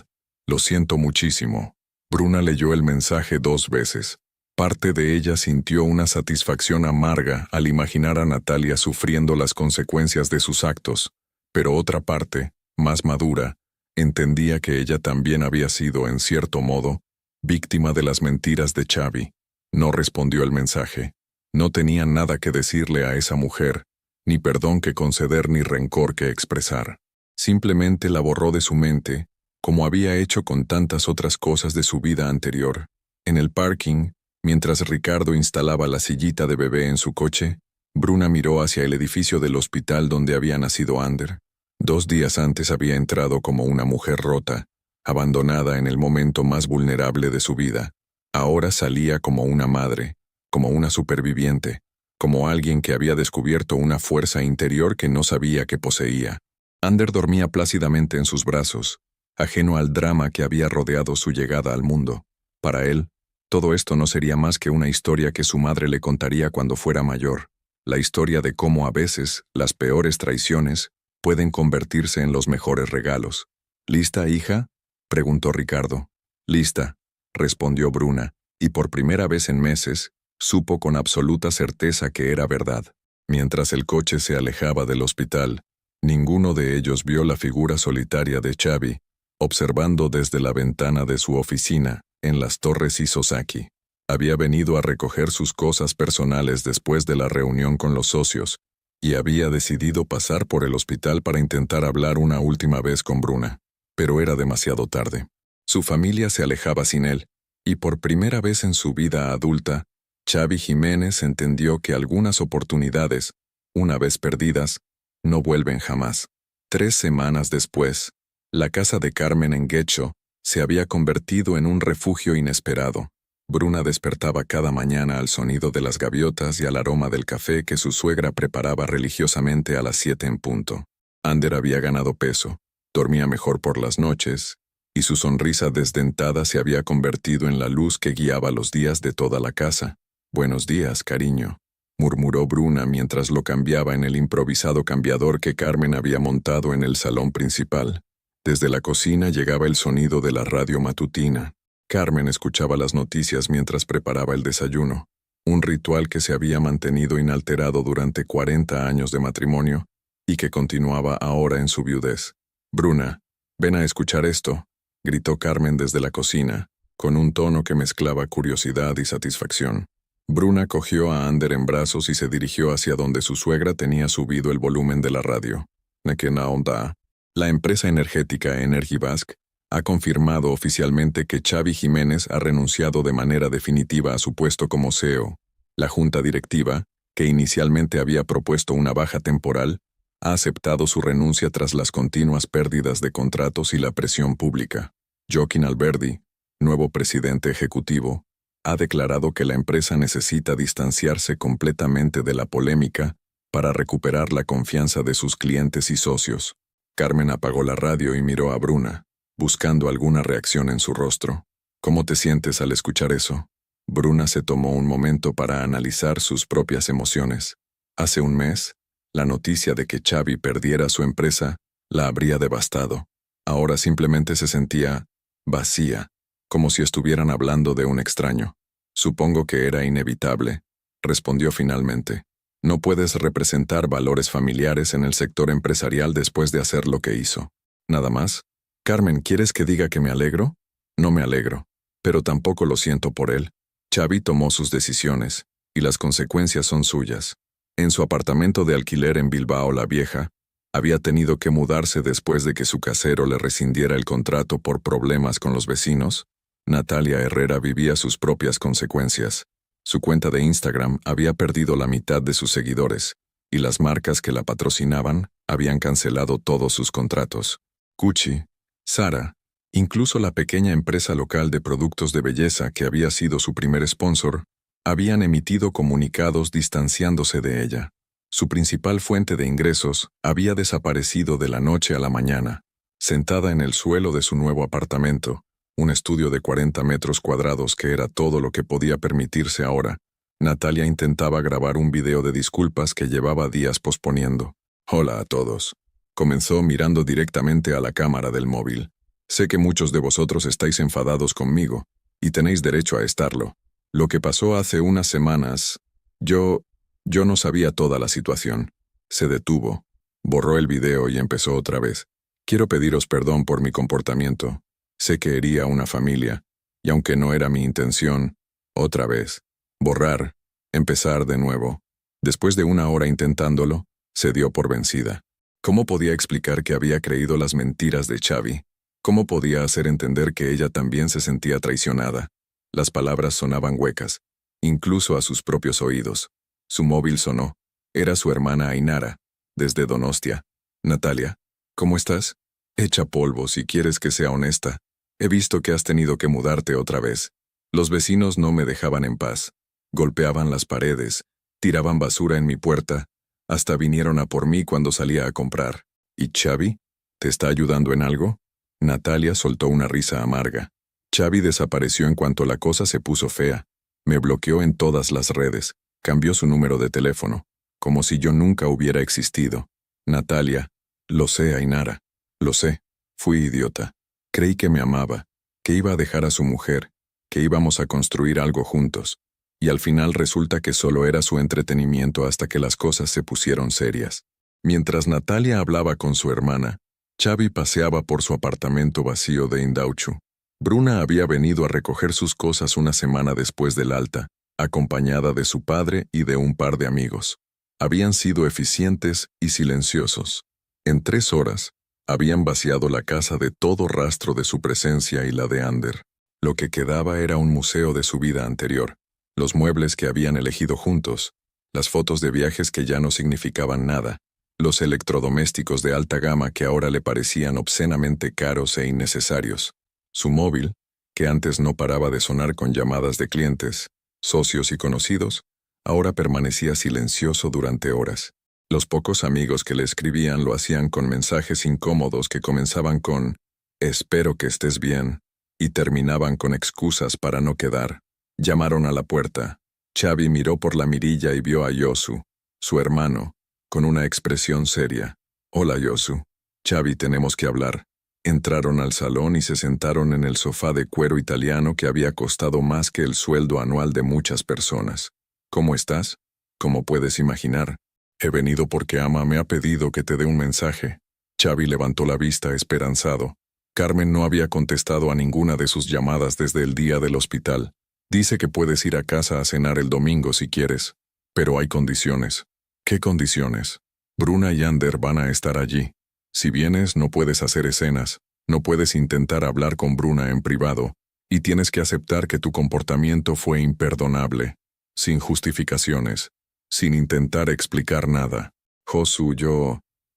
Lo siento muchísimo. Bruna leyó el mensaje 2 veces. Parte de ella sintió una satisfacción amarga al imaginar a Natalia sufriendo las consecuencias de sus actos, pero otra parte, más madura, entendía que ella también había sido, en cierto modo, víctima de las mentiras de Xavi. No respondió el mensaje. No tenía nada que decirle a esa mujer, ni perdón que conceder ni rencor que expresar. Simplemente la borró de su mente, como había hecho con tantas otras cosas de su vida anterior. En el parking, mientras Ricardo instalaba la sillita de bebé en su coche, Bruna miró hacia el edificio del hospital donde había nacido Ander. 2 días antes había entrado como una mujer rota, abandonada en el momento más vulnerable de su vida. Ahora salía como una madre, como una superviviente, como alguien que había descubierto una fuerza interior que no sabía que poseía. Ander dormía plácidamente en sus brazos, ajeno al drama que había rodeado su llegada al mundo. Para él, todo esto no sería más que una historia que su madre le contaría cuando fuera mayor. La historia de cómo a veces las peores traiciones pueden convertirse en los mejores regalos. ¿Lista, hija?, preguntó Ricardo. Lista, respondió Bruna, y por primera vez en meses, supo con absoluta certeza que era verdad. Mientras el coche se alejaba del hospital, ninguno de ellos vio la figura solitaria de Xavi, observando desde la ventana de su oficina, en las Torres Isozaki. Había venido a recoger sus cosas personales después de la reunión con los socios, y había decidido pasar por el hospital para intentar hablar una última vez con Bruna. Pero era demasiado tarde. Su familia se alejaba sin él, y por primera vez en su vida adulta, Xavi Jiménez entendió que algunas oportunidades, una vez perdidas, no vuelven jamás. 3 semanas después, la casa de Carmen en Guecho se había convertido en un refugio inesperado. Bruna despertaba cada mañana al sonido de las gaviotas y al aroma del café que su suegra preparaba religiosamente a las 7 en punto. Ander había ganado peso, dormía mejor por las noches, y su sonrisa desdentada se había convertido en la luz que guiaba los días de toda la casa. «Buenos días, cariño», murmuró Bruna mientras lo cambiaba en el improvisado cambiador que Carmen había montado en el salón principal. Desde la cocina llegaba el sonido de la radio matutina. Carmen escuchaba las noticias mientras preparaba el desayuno, un ritual que se había mantenido inalterado durante 40 años de matrimonio y que continuaba ahora en su viudez. «Bruna, ven a escuchar esto», gritó Carmen desde la cocina, con un tono que mezclaba curiosidad y satisfacción. Bruna cogió a Ander en brazos y se dirigió hacia donde su suegra tenía subido el volumen de la radio. «Nekena onda». La empresa energética Energibask ha confirmado oficialmente que Xavi Jiménez ha renunciado de manera definitiva a su puesto como CEO. La junta directiva, que inicialmente había propuesto una baja temporal, ha aceptado su renuncia tras las continuas pérdidas de contratos y la presión pública. Joaquín Alberdi, nuevo presidente ejecutivo, ha declarado que la empresa necesita distanciarse completamente de la polémica para recuperar la confianza de sus clientes y socios. Carmen apagó la radio y miró a Bruna, buscando alguna reacción en su rostro. «¿Cómo te sientes al escuchar eso?». Bruna se tomó un momento para analizar sus propias emociones. Hace un mes, la noticia de que Xavi perdiera su empresa la habría devastado. Ahora simplemente se sentía vacía, como si estuvieran hablando de un extraño. «Supongo que era inevitable», respondió finalmente. «No puedes representar valores familiares en el sector empresarial después de hacer lo que hizo. ¿Nada más? Carmen, ¿quieres que diga que me alegro? No me alegro, pero tampoco lo siento por él. Xavi tomó sus decisiones, y las consecuencias son suyas. En su apartamento de alquiler en Bilbao la Vieja, había tenido que mudarse después de que su casero le rescindiera el contrato por problemas con los vecinos. Natalia Herrera vivía sus propias consecuencias. Su cuenta de Instagram había perdido la mitad de sus seguidores, y las marcas que la patrocinaban habían cancelado todos sus contratos. Gucci, Zara, incluso la pequeña empresa local de productos de belleza que había sido su primer sponsor, habían emitido comunicados distanciándose de ella. Su principal fuente de ingresos había desaparecido de la noche a la mañana. Sentada en el suelo de su nuevo apartamento, un estudio de 40 metros cuadrados que era todo lo que podía permitirse ahora, Natalia intentaba grabar un video de disculpas que llevaba días posponiendo. «Hola a todos», comenzó mirando directamente a la cámara del móvil. «Sé que muchos de vosotros estáis enfadados conmigo, y tenéis derecho a estarlo. Lo que pasó hace unas semanas, yo no sabía toda la situación». Se detuvo, borró el video y empezó otra vez. «Quiero pediros perdón por mi comportamiento. Sé que hería a una familia, y aunque no era mi intención, otra vez, borrar, empezar de nuevo». Después de 1 hora intentándolo, se dio por vencida. ¿Cómo podía explicar que había creído las mentiras de Xavi? ¿Cómo podía hacer entender que ella también se sentía traicionada? Las palabras sonaban huecas, incluso a sus propios oídos. Su móvil sonó. Era su hermana Ainara, desde Donostia. «Natalia, ¿cómo estás? Echa polvo si quieres que sea honesta. He visto que has tenido que mudarte otra vez. Los vecinos no me dejaban en paz. Golpeaban las paredes, tiraban basura en mi puerta, hasta vinieron a por mí cuando salía a comprar. ¿Y Xavi? ¿Te está ayudando en algo?» Natalia soltó una risa amarga. «Xavi desapareció en cuanto la cosa se puso fea. Me bloqueó en todas las redes, cambió su número de teléfono. como si yo nunca hubiera existido. Natalia, lo sé, Ainara, lo sé, fui idiota. Creí que me amaba, que iba a dejar a su mujer, que íbamos a construir algo juntos, y al final resulta que solo era su entretenimiento hasta que las cosas se pusieron serias. Mientras Natalia hablaba con su hermana, Xavi paseaba por su apartamento vacío de Indauchu. Bruna había venido a recoger sus cosas una semana después del alta, acompañada de su padre y de un par de amigos. Habían sido eficientes y silenciosos. En 3 horas, habían vaciado la casa de todo rastro de su presencia y la de Ander. Lo que quedaba era un museo de su vida anterior, los muebles que habían elegido juntos, las fotos de viajes que ya no significaban nada, los electrodomésticos de alta gama que ahora le parecían obscenamente caros e innecesarios, su móvil, que antes no paraba de sonar con llamadas de clientes, socios y conocidos, ahora permanecía silencioso durante horas. Los pocos amigos que le escribían lo hacían con mensajes incómodos que comenzaban con «Espero que estés bien» y terminaban con excusas para no quedar. Llamaron a la puerta. Xavi miró por la mirilla y vio a Yosu, su hermano, con una expresión seria. «Hola, Yosu. Xavi, tenemos que hablar». Entraron al salón y se sentaron en el sofá de cuero italiano que había costado más que el sueldo anual de muchas personas. «¿Cómo estás? Como puedes imaginar. He venido porque Ama me ha pedido que te dé un mensaje». Xavi levantó la vista esperanzado. Carmen no había contestado a ninguna de sus llamadas desde el día del hospital. «Dice que puedes ir a casa a cenar el domingo si quieres. Pero hay condiciones». «¿Qué condiciones?» «Bruna y Ander van a estar allí. Si vienes no puedes hacer escenas, no puedes intentar hablar con Bruna en privado, y tienes que aceptar que tu comportamiento fue imperdonable, sin justificaciones, sin intentar explicar nada». «Josu,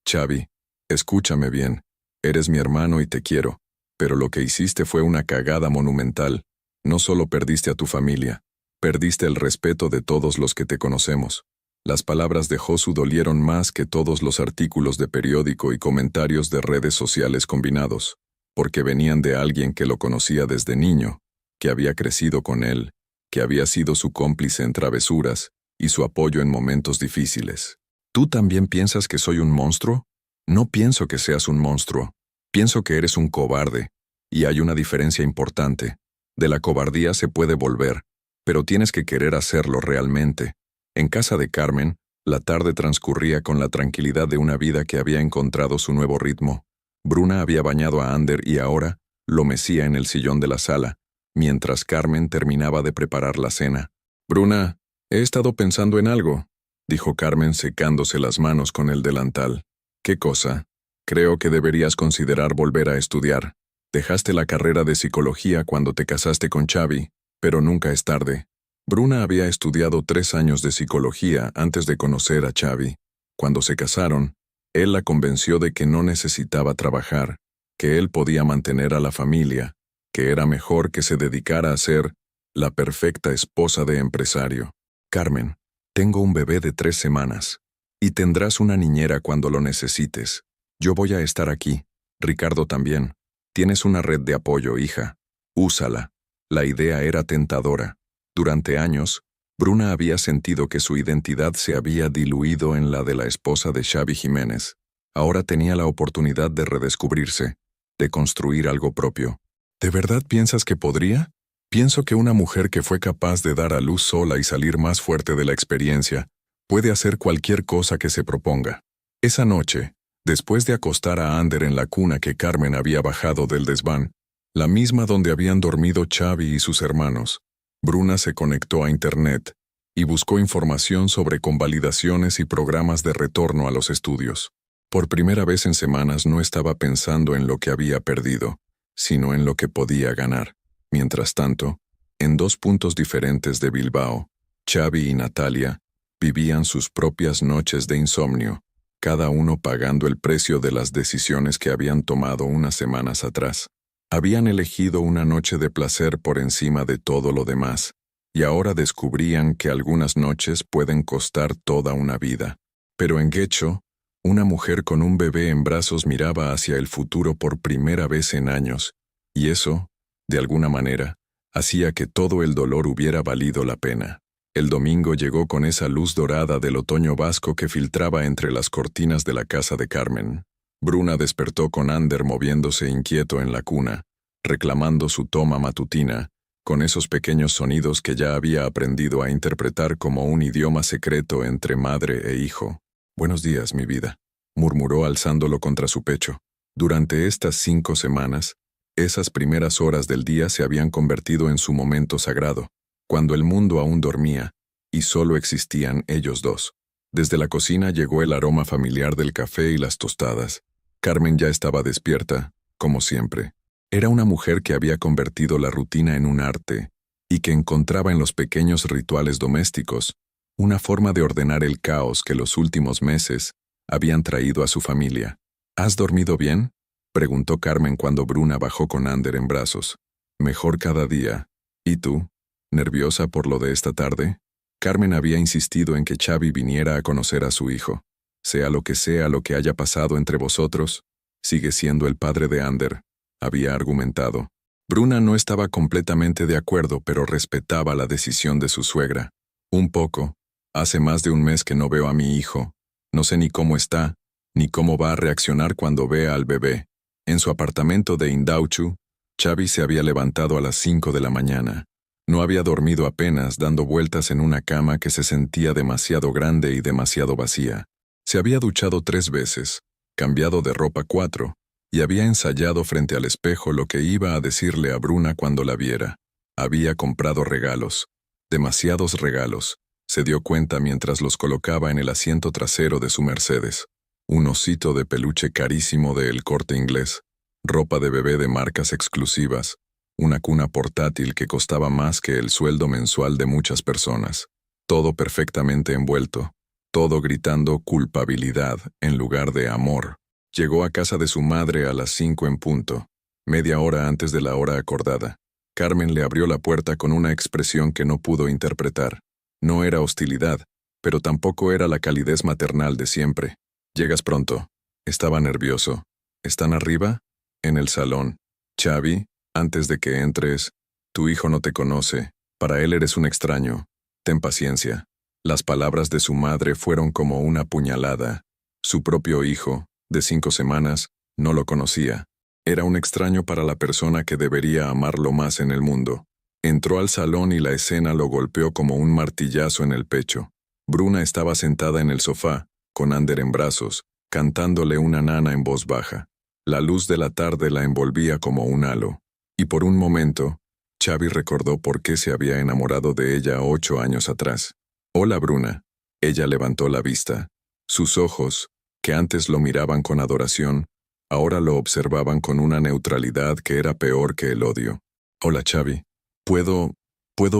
Xavi, escúchame bien, eres mi hermano y te quiero, pero lo que hiciste fue una cagada monumental. No solo perdiste a tu familia, perdiste el respeto de todos los que te conocemos». Las palabras de Josu dolieron más que todos los artículos de periódico y comentarios de redes sociales combinados, porque venían de alguien que lo conocía desde niño, que había crecido con él, que había sido su cómplice en travesuras y su apoyo en momentos difíciles. «¿Tú también piensas que soy un monstruo? No pienso que seas un monstruo. Pienso que eres un cobarde, y hay una diferencia importante. De la cobardía se puede volver, pero tienes que querer hacerlo realmente». En casa de Carmen, la tarde transcurría con la tranquilidad de una vida que había encontrado su nuevo ritmo. Bruna había bañado a Ander y ahora lo mecía en el sillón de la sala, mientras Carmen terminaba de preparar la cena. «Bruna, he estado pensando en algo», dijo Carmen secándose las manos con el delantal. «¿Qué cosa?» «Creo que deberías considerar volver a estudiar. Dejaste la carrera de psicología cuando te casaste con Xavi, pero nunca es tarde». Bruna había estudiado 3 años de psicología antes de conocer a Xavi. Cuando se casaron, él la convenció de que no necesitaba trabajar, que él podía mantener a la familia, que era mejor que se dedicara a ser la perfecta esposa de empresario. «Carmen, tengo un bebé de 3 semanas, y tendrás una niñera cuando lo necesites. Yo voy a estar aquí. Ricardo también. Tienes una red de apoyo, hija. Úsala». La idea era tentadora. Durante años, Bruna había sentido que su identidad se había diluido en la de la esposa de Xavi Jiménez. Ahora tenía la oportunidad de redescubrirse, de construir algo propio. «¿De verdad piensas que podría?» «Pienso que una mujer que fue capaz de dar a luz sola y salir más fuerte de la experiencia, puede hacer cualquier cosa que se proponga». Esa noche, después de acostar a Ander en la cuna que Carmen había bajado del desván, la misma donde habían dormido Xavi y sus hermanos, Bruna se conectó a Internet y buscó información sobre convalidaciones y programas de retorno a los estudios. Por primera vez en semanas no estaba pensando en lo que había perdido, sino en lo que podía ganar. Mientras tanto, en 2 puntos diferentes de Bilbao, Xavi y Natalia vivían sus propias noches de insomnio, cada uno pagando el precio de las decisiones que habían tomado unas semanas atrás. Habían elegido una noche de placer por encima de todo lo demás, y ahora descubrían que algunas noches pueden costar toda una vida. Pero en Guecho, una mujer con un bebé en brazos miraba hacia el futuro por primera vez en años, y eso, de alguna manera, hacía que todo el dolor hubiera valido la pena. El domingo llegó con esa luz dorada del otoño vasco que filtraba entre las cortinas de la casa de Carmen. Bruna despertó con Ander moviéndose inquieto en la cuna, reclamando su toma matutina, con esos pequeños sonidos que ya había aprendido a interpretar como un idioma secreto entre madre e hijo. «Buenos días, mi vida», murmuró alzándolo contra su pecho. Durante estas 5 semanas, esas primeras horas del día se habían convertido en su momento sagrado, cuando el mundo aún dormía, y solo existían ellos dos. Desde la cocina llegó el aroma familiar del café y las tostadas. Carmen ya estaba despierta, como siempre. Era una mujer que había convertido la rutina en un arte, y que encontraba en los pequeños rituales domésticos una forma de ordenar el caos que los últimos meses habían traído a su familia. «¿Has dormido bien?», preguntó Carmen cuando Bruna bajó con Ander en brazos. «Mejor cada día. ¿Y tú? ¿Nerviosa por lo de esta tarde?». Carmen había insistido en que Xavi viniera a conocer a su hijo. «Sea lo que haya pasado entre vosotros, sigue siendo el padre de Ander», había argumentado. Bruna no estaba completamente de acuerdo, pero respetaba la decisión de su suegra. «Un poco. Hace más de un mes que no veo a mi hijo. No sé ni cómo está, ni cómo va a reaccionar cuando vea al bebé». En su apartamento de Indauchu, Xavi se había levantado a las 5 de la mañana. No había dormido apenas, dando vueltas en una cama que se sentía demasiado grande y demasiado vacía. Se había duchado 3 veces, cambiado de ropa 4, y había ensayado frente al espejo lo que iba a decirle a Bruna cuando la viera. Había comprado regalos, demasiados regalos, se dio cuenta mientras los colocaba en el asiento trasero de su Mercedes. Un osito de peluche carísimo de El Corte Inglés, ropa de bebé de marcas exclusivas, una cuna portátil que costaba más que el sueldo mensual de muchas personas. Todo perfectamente envuelto, todo gritando culpabilidad en lugar de amor. Llegó a casa de su madre a las 5 en punto, media hora antes de la hora acordada. Carmen le abrió la puerta con una expresión que no pudo interpretar. No era hostilidad, pero tampoco era la calidez maternal de siempre. «Llegas pronto». Estaba nervioso. «¿Están arriba?». «En el salón». «Xavi, antes de que entres, tu hijo no te conoce. Para él eres un extraño. Ten paciencia». Las palabras de su madre fueron como una puñalada. Su propio hijo, de 5 semanas, no lo conocía. Era un extraño para la persona que debería amarlo más en el mundo. Entró al salón y la escena lo golpeó como un martillazo en el pecho. Bruna estaba sentada en el sofá, con Ander en brazos, cantándole una nana en voz baja. La luz de la tarde la envolvía como un halo. Y por un momento, Xavi recordó por qué se había enamorado de ella 8 años atrás. «Hola, Bruna». Ella levantó la vista. Sus ojos, que antes lo miraban con adoración, ahora lo observaban con una neutralidad que era peor que el odio. «Hola, Xavi. ¿Puedo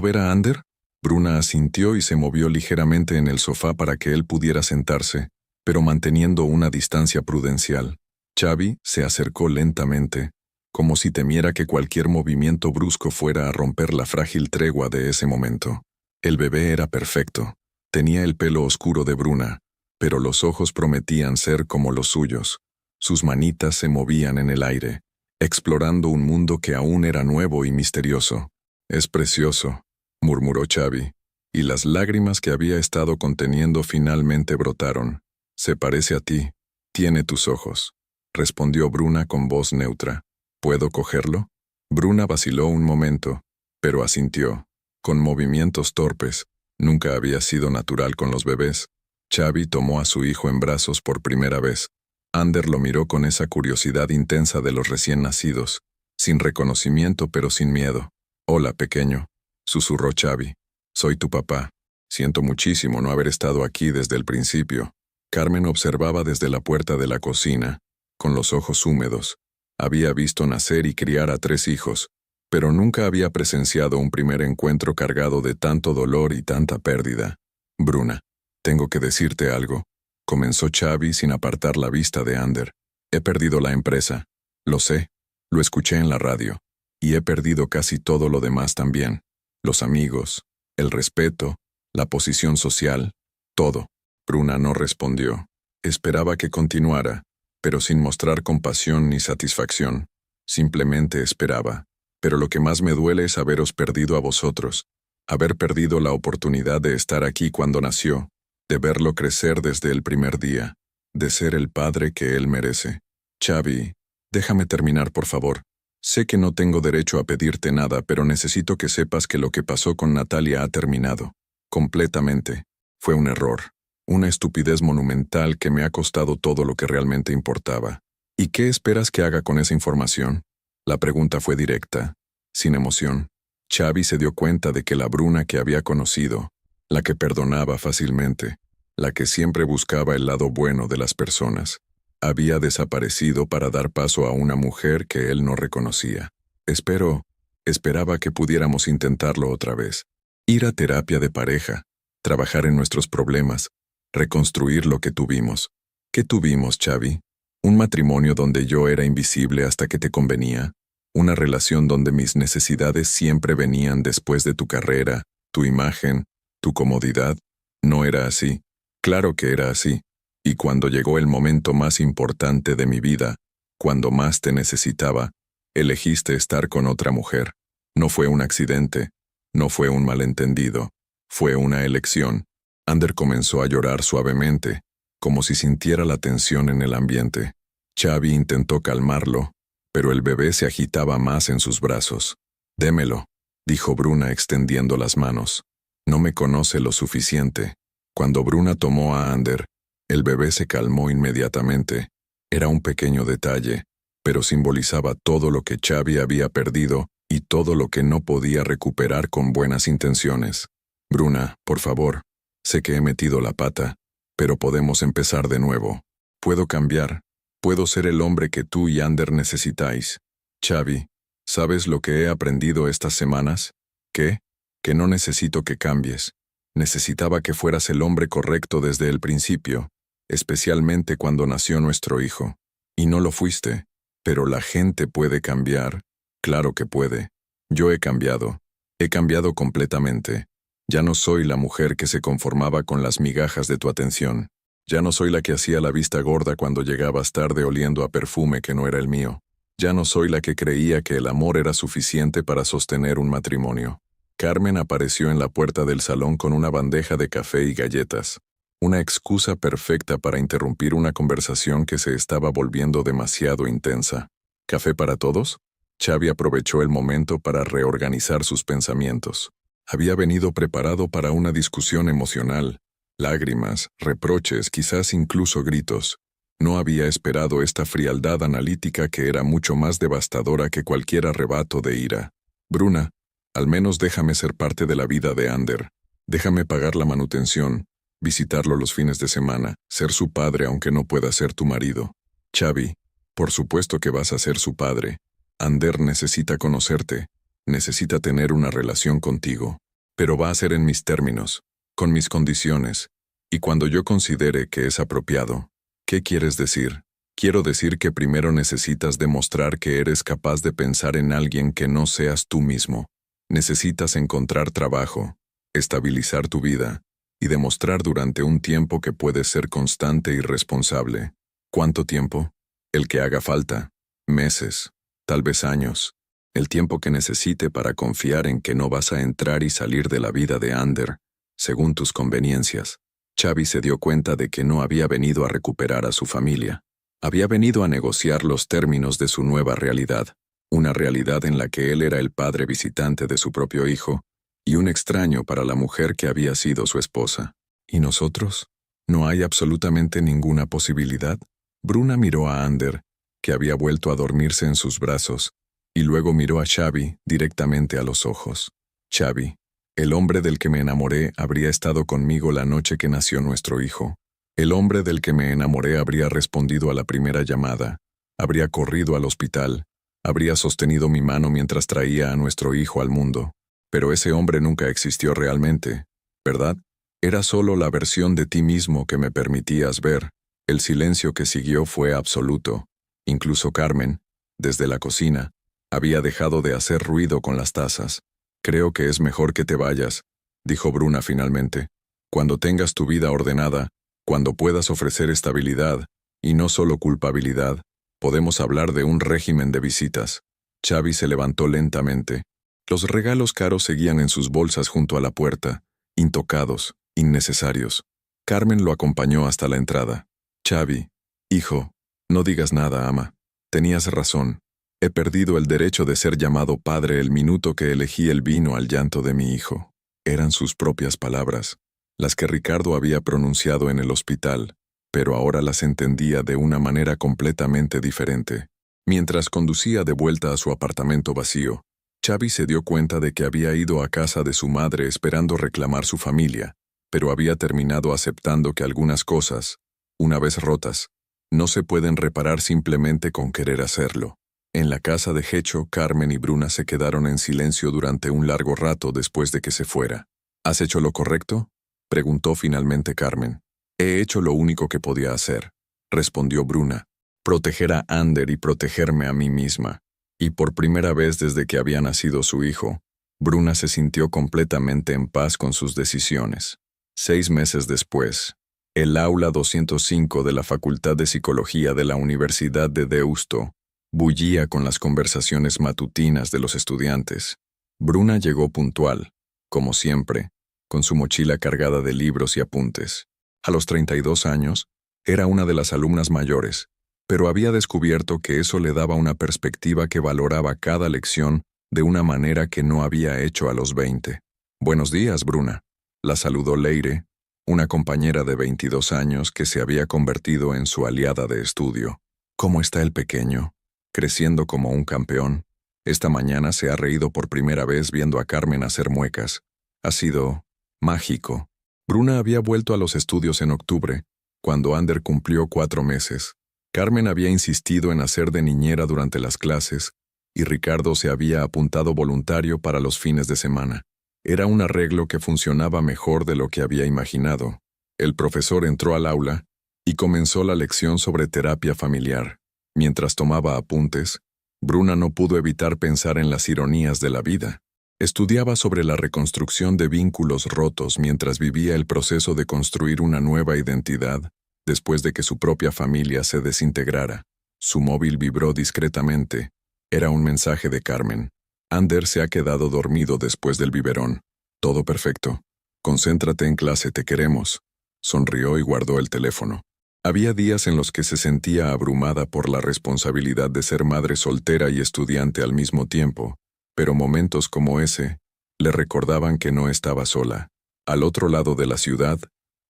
ver a Ander?». Bruna asintió y se movió ligeramente en el sofá para que él pudiera sentarse, pero manteniendo una distancia prudencial. Xavi se acercó lentamente, como si temiera que cualquier movimiento brusco fuera a romper la frágil tregua de ese momento. El bebé era perfecto. Tenía el pelo oscuro de Bruna, pero los ojos prometían ser como los suyos. Sus manitas se movían en el aire, explorando un mundo que aún era nuevo y misterioso. «Es precioso», murmuró Xavi, y las lágrimas que había estado conteniendo finalmente brotaron. «Se parece a ti. Tiene tus ojos», respondió Bruna con voz neutra. «¿Puedo cogerlo?». Bruna vaciló un momento, pero asintió, con movimientos torpes. Nunca había sido natural con los bebés. Xavi tomó a su hijo en brazos por primera vez. Ander lo miró con esa curiosidad intensa de los recién nacidos, sin reconocimiento pero sin miedo. «Hola, pequeño», susurró Xavi. «Soy tu papá. Siento muchísimo no haber estado aquí desde el principio». Carmen observaba desde la puerta de la cocina, con los ojos húmedos. Había visto nacer y criar a 3 hijos, pero nunca había presenciado un primer encuentro cargado de tanto dolor y tanta pérdida. «Bruna, tengo que decirte algo», comenzó Xavi sin apartar la vista de Ander. «He perdido la empresa. Lo sé. Lo escuché en la radio. Y he perdido casi todo lo demás también. Los amigos, el respeto, la posición social, todo». Bruna no respondió. Esperaba que continuara, pero sin mostrar compasión ni satisfacción. Simplemente esperaba. «Pero lo que más me duele es haberos perdido a vosotros. Haber perdido la oportunidad de estar aquí cuando nació, de verlo crecer desde el primer día, de ser el padre que él merece. Xavi, déjame terminar, por favor. Sé que no tengo derecho a pedirte nada, pero necesito que sepas que lo que pasó con Natalia ha terminado. Completamente. Fue un error. Una estupidez monumental que me ha costado todo lo que realmente importaba. ¿Y qué esperas que haga con esa información? La pregunta fue directa, sin emoción. Xavi se dio cuenta de que la Bruna que había conocido, la que perdonaba fácilmente, la que siempre buscaba el lado bueno de las personas, había desaparecido para dar paso a una mujer que él no reconocía. Esperaba que pudiéramos intentarlo otra vez. Ir a terapia de pareja, trabajar en nuestros problemas, reconstruir lo que tuvimos. ¿Qué tuvimos, Xavi? Un matrimonio donde yo era invisible hasta que te convenía. Una relación donde mis necesidades siempre venían después de tu carrera, tu imagen, tu comodidad. No era así. Claro que era así. Y cuando llegó el momento más importante de mi vida, cuando más te necesitaba, elegiste estar con otra mujer. No fue un accidente, no fue un malentendido, fue una elección. Ander comenzó a llorar suavemente, como si sintiera la tensión en el ambiente. Xavi intentó calmarlo, pero el bebé se agitaba más en sus brazos. Démelo, dijo Bruna extendiendo las manos. No me conoce lo suficiente. Cuando Bruna tomó a Ander, el bebé se calmó inmediatamente. Era un pequeño detalle, pero simbolizaba todo lo que Xavi había perdido y todo lo que no podía recuperar con buenas intenciones. Bruna, por favor, sé que he metido la pata, pero podemos empezar de nuevo. Puedo cambiar. Puedo ser el hombre que tú y Ander necesitáis. Xavi, ¿sabes lo que he aprendido estas semanas? ¿Qué? Que no necesito que cambies. Necesitaba que fueras el hombre correcto desde el principio, especialmente cuando nació nuestro hijo. Y no lo fuiste. Pero la gente puede cambiar. Claro que puede. Yo he cambiado. He cambiado completamente. Ya no soy la mujer que se conformaba con las migajas de tu atención. Ya no soy la que hacía la vista gorda cuando llegabas tarde oliendo a perfume que no era el mío. Ya no soy la que creía que el amor era suficiente para sostener un matrimonio. Carmen apareció en la puerta del salón con una bandeja de café y galletas. Una excusa perfecta para interrumpir una conversación que se estaba volviendo demasiado intensa. ¿Café para todos? Xavi aprovechó el momento para reorganizar sus pensamientos. Había venido preparado para una discusión emocional. Lágrimas, reproches, quizás incluso gritos. No había esperado esta frialdad analítica que era mucho más devastadora que cualquier arrebato de ira. Bruna, al menos déjame ser parte de la vida de Ander. Déjame pagar la manutención, visitarlo los fines de semana, ser su padre aunque no pueda ser tu marido. Xavi, por supuesto que vas a ser su padre. Ander necesita conocerte, necesita tener una relación contigo. Pero va a ser en mis términos, con mis condiciones, y cuando yo considere que es apropiado. ¿Qué quieres decir? Quiero decir que primero necesitas demostrar que eres capaz de pensar en alguien que no seas tú mismo. Necesitas encontrar trabajo, estabilizar tu vida, y demostrar durante un tiempo que puedes ser constante y responsable. ¿Cuánto tiempo? El que haga falta. Meses, tal vez años. El tiempo que necesite para confiar en que no vas a entrar y salir de la vida de Ander, según tus conveniencias. Xavi se dio cuenta de que no había venido a recuperar a su familia. Había venido a negociar los términos de su nueva realidad, una realidad en la que él era el padre visitante de su propio hijo y un extraño para la mujer que había sido su esposa. ¿Y nosotros? ¿No hay absolutamente ninguna posibilidad? Bruna miró a Ander, que había vuelto a dormirse en sus brazos, y luego miró a Xavi directamente a los ojos. Xavi, el hombre del que me enamoré habría estado conmigo la noche que nació nuestro hijo. El hombre del que me enamoré habría respondido a la primera llamada, habría corrido al hospital, habría sostenido mi mano mientras traía a nuestro hijo al mundo. Pero ese hombre nunca existió realmente, ¿verdad? Era solo la versión de ti mismo que me permitías ver. El silencio que siguió fue absoluto. Incluso Carmen, desde la cocina, había dejado de hacer ruido con las tazas. Creo que es mejor que te vayas, dijo Bruna finalmente. Cuando tengas tu vida ordenada, cuando puedas ofrecer estabilidad, y no solo culpabilidad, podemos hablar de un régimen de visitas. Xavi se levantó lentamente. Los regalos caros seguían en sus bolsas junto a la puerta, intocados, innecesarios. Carmen lo acompañó hasta la entrada. Xavi, hijo, no digas nada, ama. Tenías razón. He perdido el derecho de ser llamado padre el minuto que elegí el vino al llanto de mi hijo. Eran sus propias palabras, las que Ricardo había pronunciado en el hospital, pero ahora las entendía de una manera completamente diferente. Mientras conducía de vuelta a su apartamento vacío, Xavi se dio cuenta de que había ido a casa de su madre esperando reclamar su familia, pero había terminado aceptando que algunas cosas, una vez rotas, no se pueden reparar simplemente con querer hacerlo. En la casa de Hecho, Carmen y Bruna se quedaron en silencio durante un largo rato después de que se fuera. ¿Has hecho lo correcto?, preguntó finalmente Carmen. He hecho lo único que podía hacer, respondió Bruna. Proteger a Ander y protegerme a mí misma. Y por primera vez desde que había nacido su hijo, Bruna se sintió completamente en paz con sus decisiones. 6 meses después, el aula 205 de la Facultad de Psicología de la Universidad de Deusto bullía con las conversaciones matutinas de los estudiantes. Bruna llegó puntual, como siempre, con su mochila cargada de libros y apuntes. A los 32 años, era una de las alumnas mayores, pero había descubierto que eso le daba una perspectiva que valoraba cada lección de una manera que no había hecho a los 20. «Buenos días, Bruna», la saludó Leire, una compañera de 22 años que se había convertido en su aliada de estudio. «¿Cómo está el pequeño?» Creciendo como un campeón. Esta mañana se ha reído por primera vez viendo a Carmen hacer muecas. Ha sido mágico. Bruna había vuelto a los estudios en octubre, cuando Ander cumplió 4 meses. Carmen había insistido en hacer de niñera durante las clases, y Ricardo se había apuntado voluntario para los fines de semana. Era un arreglo que funcionaba mejor de lo que había imaginado. El profesor entró al aula y comenzó la lección sobre terapia familiar. Mientras tomaba apuntes, Bruna no pudo evitar pensar en las ironías de la vida. Estudiaba sobre la reconstrucción de vínculos rotos mientras vivía el proceso de construir una nueva identidad después de que su propia familia se desintegrara. Su móvil vibró discretamente. Era un mensaje de Carmen. Ander se ha quedado dormido después del biberón. Todo perfecto. Concéntrate en clase, te queremos. Sonrió y guardó el teléfono. Había días en los que se sentía abrumada por la responsabilidad de ser madre soltera y estudiante al mismo tiempo, pero momentos como ese le recordaban que no estaba sola. Al otro lado de la ciudad,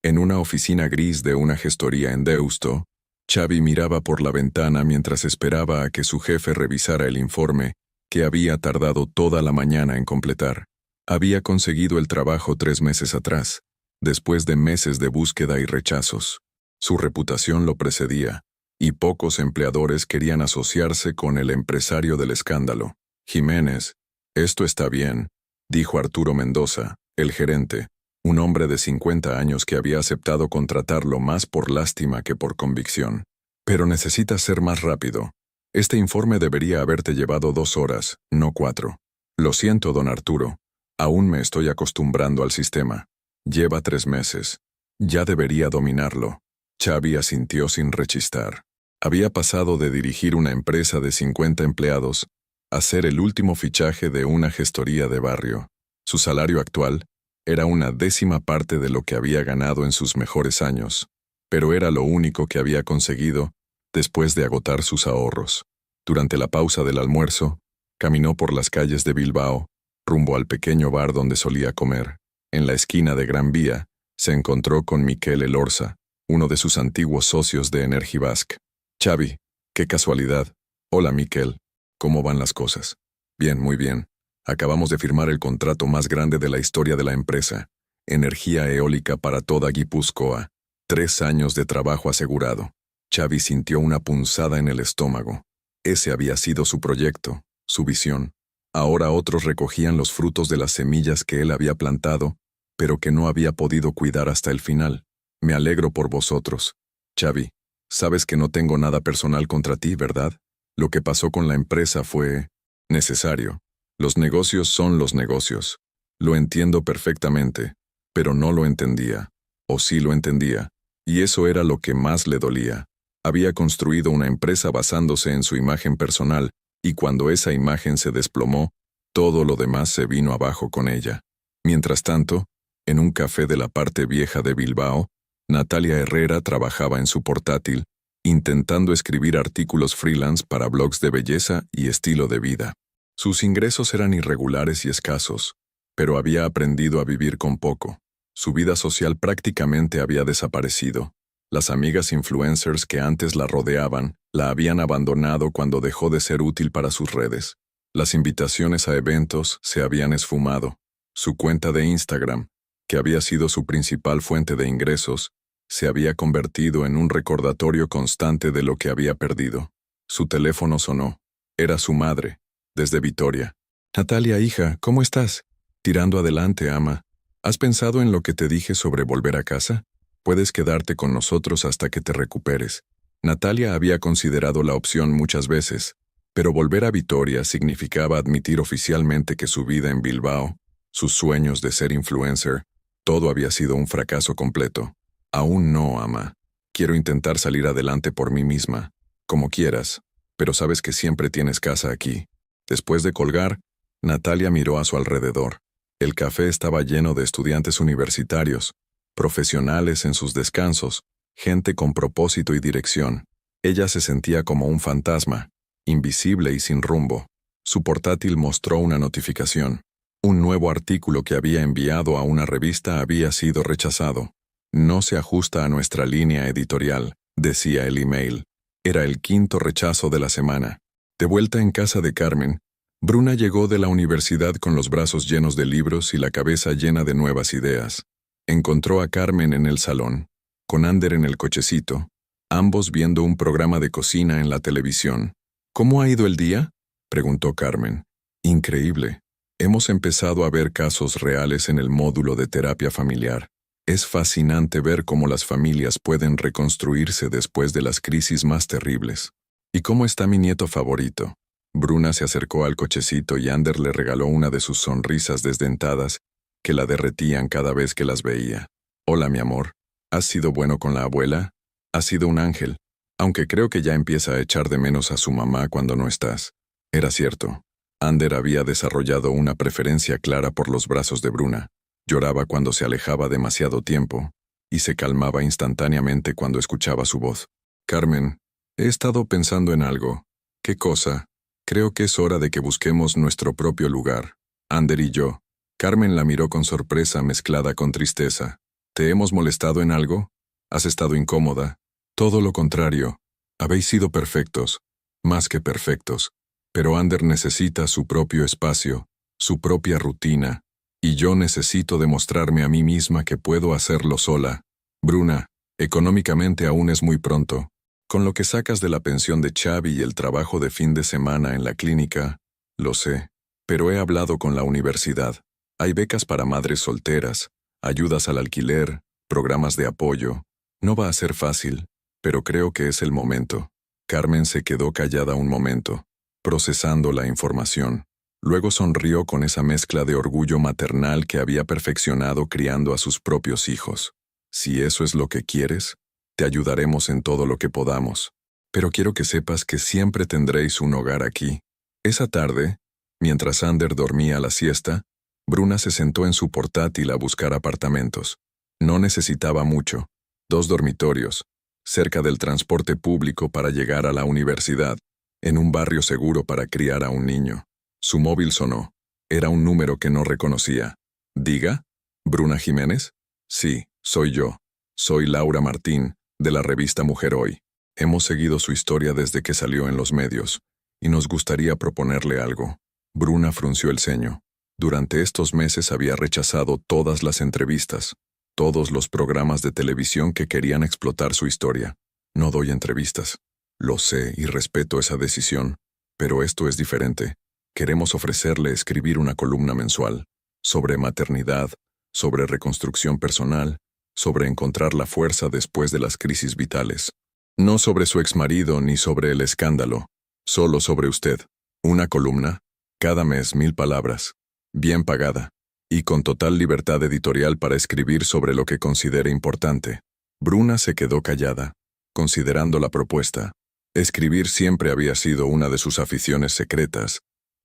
en una oficina gris de una gestoría en Deusto, Xavi miraba por la ventana mientras esperaba a que su jefe revisara el informe que había tardado toda la mañana en completar. Había conseguido el trabajo 3 meses atrás, después de meses de búsqueda y rechazos. Su reputación lo precedía, y pocos empleadores querían asociarse con el empresario del escándalo. Jiménez, esto está bien, dijo Arturo Mendoza, el gerente, un hombre de 50 años que había aceptado contratarlo más por lástima que por convicción. Pero necesitas ser más rápido. Este informe debería haberte llevado 2 horas, no 4. Lo siento, don Arturo. Aún me estoy acostumbrando al sistema. Lleva 3 meses. Ya debería dominarlo. Xavi asintió sin rechistar. Había pasado de dirigir una empresa de 50 empleados a ser el último fichaje de una gestoría de barrio. Su salario actual era una 10ª parte de lo que había ganado en sus mejores años, pero era lo único que había conseguido después de agotar sus ahorros. Durante la pausa del almuerzo, caminó por las calles de Bilbao, rumbo al pequeño bar donde solía comer. En la esquina de Gran Vía, se encontró con Miquel Elorza, uno de sus antiguos socios de Energibasque. Xavi, qué casualidad. Hola, Miquel. ¿Cómo van las cosas? Bien, muy bien. Acabamos de firmar el contrato más grande de la historia de la empresa. Energía eólica para toda Guipúzcoa. 3 años de trabajo asegurado. Xavi sintió una punzada en el estómago. Ese había sido su proyecto, su visión. Ahora otros recogían los frutos de las semillas que él había plantado, pero que no había podido cuidar hasta el final. Me alegro por vosotros. Xavi, sabes que no tengo nada personal contra ti, ¿verdad? Lo que pasó con la empresa fue necesario. Los negocios son los negocios. Lo entiendo perfectamente, pero no lo entendía. O sí lo entendía, y eso era lo que más le dolía. Había construido una empresa basándose en su imagen personal, y cuando esa imagen se desplomó, Todo lo demás se vino abajo con ella. Mientras tanto, en un café de la parte vieja de Bilbao, Natalia Herrera trabajaba en su portátil, intentando escribir artículos freelance para blogs de belleza y estilo de vida. Sus ingresos eran irregulares y escasos, pero había aprendido a vivir con poco. Su vida social prácticamente había desaparecido. Las amigas influencers que antes la rodeaban la habían abandonado cuando dejó de ser útil para sus redes. Las invitaciones a eventos se habían esfumado. Su cuenta de Instagram, que había sido su principal fuente de ingresos, se había convertido en un recordatorio constante de lo que había perdido. Su teléfono sonó. Era su madre, desde Vitoria. «Natalia, hija, ¿cómo estás?» «Tirando adelante, ama. ¿Has pensado en lo que te dije sobre volver a casa? Puedes quedarte con nosotros hasta que te recuperes». Natalia había considerado la opción muchas veces, pero volver a Vitoria significaba admitir oficialmente que su vida en Bilbao, sus sueños de ser influencer, todo había sido un fracaso completo. «Aún no, ama. Quiero intentar salir adelante por mí misma, como quieras, pero sabes que siempre tienes casa aquí». Después de colgar, Natalia miró a su alrededor. El café estaba lleno de estudiantes universitarios, profesionales en sus descansos, gente con propósito y dirección. Ella se sentía como un fantasma, invisible y sin rumbo. Su portátil mostró una notificación. Un nuevo artículo que había enviado a una revista había sido rechazado. «No se ajusta a nuestra línea editorial», decía el email. Era el quinto rechazo de la semana. De vuelta en casa de Carmen, Bruna llegó de la universidad con los brazos llenos de libros y la cabeza llena de nuevas ideas. Encontró a Carmen en el salón, con Ander en el cochecito, ambos viendo un programa de cocina en la televisión. «¿Cómo ha ido el día?», preguntó Carmen. «Increíble. Hemos empezado a ver casos reales en el módulo de terapia familiar. Es fascinante ver cómo las familias pueden reconstruirse después de las crisis más terribles. ¿Y cómo está mi nieto favorito?». Bruna se acercó al cochecito y Ander le regaló una de sus sonrisas desdentadas que la derretían cada vez que las veía. «Hola, mi amor. ¿Has sido bueno con la abuela? Has sido un ángel, aunque creo que ya empieza a echar de menos a su mamá cuando no estás». Era cierto. Ander había desarrollado una preferencia clara por los brazos de Bruna. Lloraba cuando se alejaba demasiado tiempo y se calmaba instantáneamente cuando escuchaba su voz. «Carmen, he estado pensando en algo». «¿Qué cosa?». «Creo que es hora de que busquemos nuestro propio lugar. Ander y yo». Carmen la miró con sorpresa mezclada con tristeza. «¿Te hemos molestado en algo? ¿Has estado incómoda?». «Todo lo contrario. Habéis sido perfectos, más que perfectos. Pero Ander necesita su propio espacio, su propia rutina. Y yo necesito demostrarme a mí misma que puedo hacerlo sola. Bruna, económicamente aún es muy pronto. Con lo que sacas de la pensión de Xavi y el trabajo de fin de semana en la clínica, lo sé. Pero he hablado con la universidad. Hay becas para madres solteras, ayudas al alquiler, programas de apoyo. No va a ser fácil, pero creo que es el momento». Carmen se quedó callada un momento, procesando la información. Luego sonrió con esa mezcla de orgullo maternal que había perfeccionado criando a sus propios hijos. «Si eso es lo que quieres, te ayudaremos en todo lo que podamos. Pero quiero que sepas que siempre tendréis un hogar aquí». Esa tarde, mientras Ander dormía la siesta, Bruna se sentó en su portátil a buscar apartamentos. No necesitaba mucho. 2 dormitorios, cerca del transporte público para llegar a la universidad, en un barrio seguro para criar a un niño. Su móvil sonó. Era un número que no reconocía. «¿Diga? ¿Bruna Jiménez?» «Sí, soy yo. Soy Laura Martín, de la revista Mujer Hoy. Hemos seguido su historia desde que salió en los medios, y nos gustaría proponerle algo». Bruna frunció el ceño. Durante estos meses había rechazado todas las entrevistas, todos los programas de televisión que querían explotar su historia. «No doy entrevistas. Lo sé y respeto esa decisión, pero esto es diferente. Queremos ofrecerle escribir una columna mensual, sobre maternidad, sobre reconstrucción personal, sobre encontrar la fuerza después de las crisis vitales. No sobre su exmarido ni sobre el escándalo, solo sobre usted. Una columna, cada mes 1000 palabras, bien pagada, y con total libertad editorial para escribir sobre lo que considere importante». Bruna se quedó callada, considerando la propuesta. Escribir siempre había sido una de sus aficiones secretas,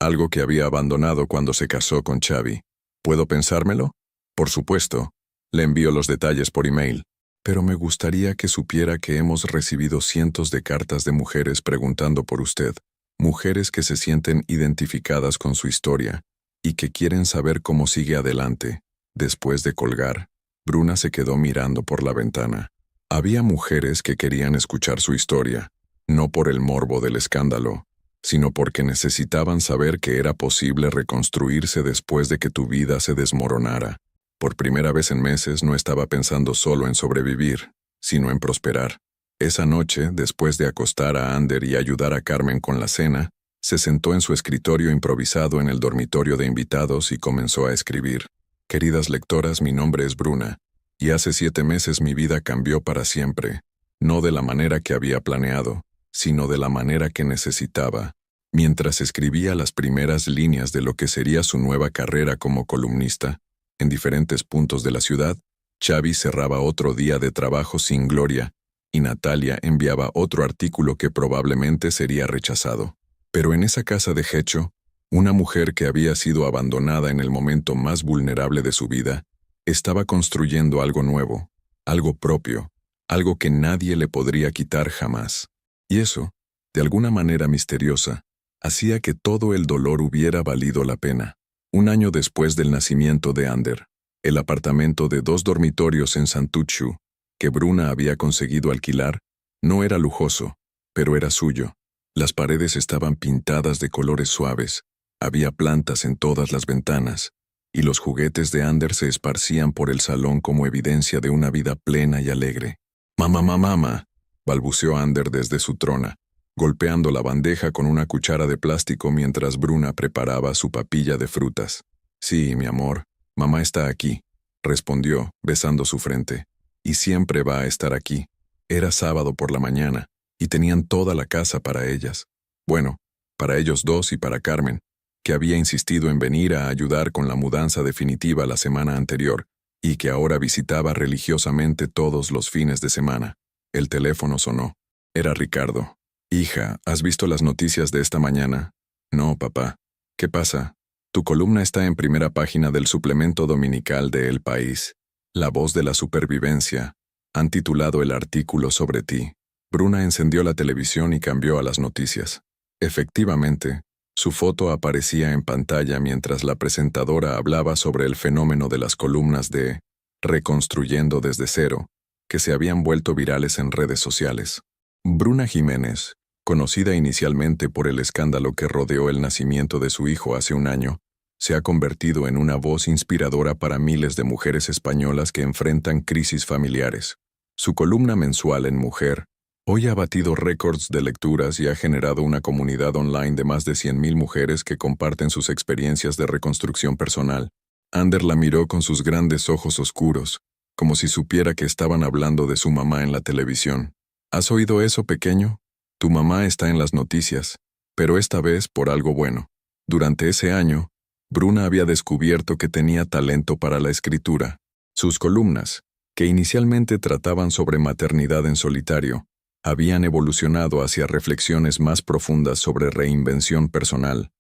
algo que había abandonado cuando se casó con Xavi. ¿Puedo pensármelo? Por supuesto. Le envío los detalles por email. Pero me gustaría que supiera que hemos recibido cientos de cartas de mujeres preguntando por usted. Mujeres que se sienten identificadas con su historia y que quieren saber cómo sigue adelante. Después de colgar, Bruna se quedó mirando por la ventana. Había mujeres que querían escuchar su historia, no por el morbo del escándalo, sino porque necesitaban saber que era posible reconstruirse después de que tu vida se desmoronara. Por primera vez en meses no estaba pensando solo en sobrevivir, sino en prosperar. Esa noche, después de acostar a Ander y ayudar a Carmen con la cena, se sentó en su escritorio improvisado en el dormitorio de invitados y comenzó a escribir. Queridas lectoras, mi nombre es Bruna, y hace 7 meses mi vida cambió para siempre, no de la manera que había planeado, sino de la manera que necesitaba. Mientras escribía las primeras líneas de lo que sería su nueva carrera como columnista, en diferentes puntos de la ciudad, Xavi cerraba otro día de trabajo sin gloria, y Natalia enviaba otro artículo que probablemente sería rechazado. Pero en esa casa de Hecho, una mujer que había sido abandonada en el momento más vulnerable de su vida, estaba construyendo algo nuevo, algo propio, algo que nadie le podría quitar jamás. Y eso, de alguna manera misteriosa, hacía que todo el dolor hubiera valido la pena. Un año después del nacimiento de Ander, el apartamento de 2 dormitorios en Santuchu, que Bruna había conseguido alquilar, no era lujoso, pero era suyo. Las paredes estaban pintadas de colores suaves, había plantas en todas las ventanas, y los juguetes de Ander se esparcían por el salón como evidencia de una vida plena y alegre. Mamá, balbuceó Ander desde su trona, golpeando la bandeja con una cuchara de plástico mientras Bruna preparaba su papilla de frutas. Sí, mi amor, mamá está aquí, respondió, besando su frente. Y siempre va a estar aquí. Era sábado por la mañana, y tenían toda la casa para ellas. Bueno, para ellos dos y para Carmen, que había insistido en venir a ayudar con la mudanza definitiva la semana anterior, y que ahora visitaba religiosamente todos los fines de semana. El teléfono sonó. Era Ricardo. Hija, ¿has visto las noticias de esta mañana? No, papá. ¿Qué pasa? Tu columna está en primera página del suplemento dominical de El País. La voz de la supervivencia. Han titulado el artículo sobre ti. Bruna encendió la televisión y cambió a las noticias. Efectivamente, su foto aparecía en pantalla mientras la presentadora hablaba sobre el fenómeno de las columnas de Reconstruyendo desde cero, que se habían vuelto virales en redes sociales. Bruna Jiménez, conocida inicialmente por el escándalo que rodeó el nacimiento de su hijo hace un año, se ha convertido en una voz inspiradora para miles de mujeres españolas que enfrentan crisis familiares. Su columna mensual en Mujer hoy ha batido récords de lecturas y ha generado una comunidad online de más de 100.000 mujeres que comparten sus experiencias de reconstrucción personal. Ander la miró con sus grandes ojos oscuros, como si supiera que estaban hablando de su mamá en la televisión. ¿Has oído eso, pequeño? Tu mamá está en las noticias, pero esta vez por algo bueno. Durante ese año, Bruna había descubierto que tenía talento para la escritura. Sus columnas, que inicialmente trataban sobre maternidad en solitario, habían evolucionado hacia reflexiones más profundas sobre reinvención personal,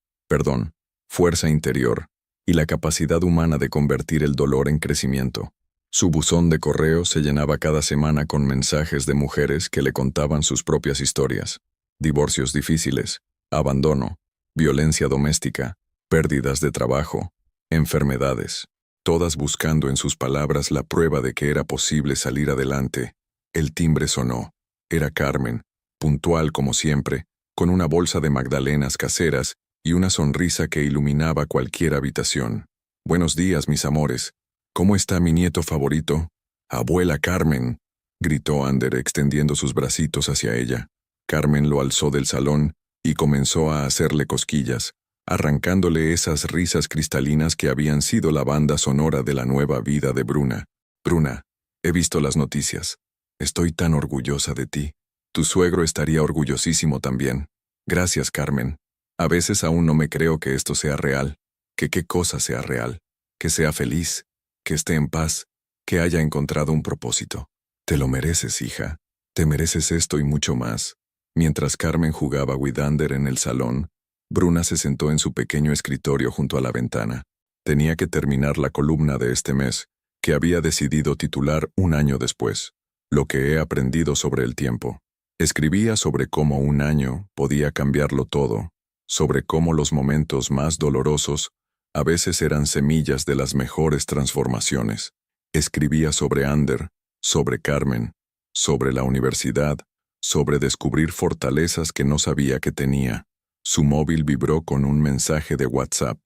fuerza interior, y la capacidad humana de convertir el dolor en crecimiento. Su buzón de correo se llenaba cada semana con mensajes de mujeres que le contaban sus propias historias. Divorcios difíciles, abandono, violencia doméstica, pérdidas de trabajo, enfermedades, todas buscando en sus palabras la prueba de que era posible salir adelante. El timbre sonó. Era Carmen, puntual como siempre, con una bolsa de magdalenas caseras y una sonrisa que iluminaba cualquier habitación. Buenos días, mis amores. ¿Cómo está mi nieto favorito? Abuela Carmen, gritó Ander extendiendo sus bracitos hacia ella. Carmen lo alzó del salón y comenzó a hacerle cosquillas, arrancándole esas risas cristalinas que habían sido la banda sonora de la nueva vida de Bruna. Bruna, he visto las noticias. Estoy tan orgullosa de ti. Tu suegro estaría orgullosísimo también. Gracias, Carmen. A veces aún no me creo que esto sea real, que qué cosa sea real, que sea feliz, que esté en paz, que haya encontrado un propósito. Te lo mereces, hija. Te mereces esto y mucho más. Mientras Carmen jugaba with Ander en el salón, Bruna se sentó en su pequeño escritorio junto a la ventana. Tenía que terminar la columna de este mes, que había decidido titular un año después, lo que he aprendido sobre el tiempo. Escribía sobre cómo un año podía cambiarlo todo, sobre cómo los momentos más dolorosos a veces eran semillas de las mejores transformaciones. Escribía sobre Ander, sobre Carmen, sobre la universidad, sobre descubrir fortalezas que no sabía que tenía. Su móvil vibró con un mensaje de WhatsApp.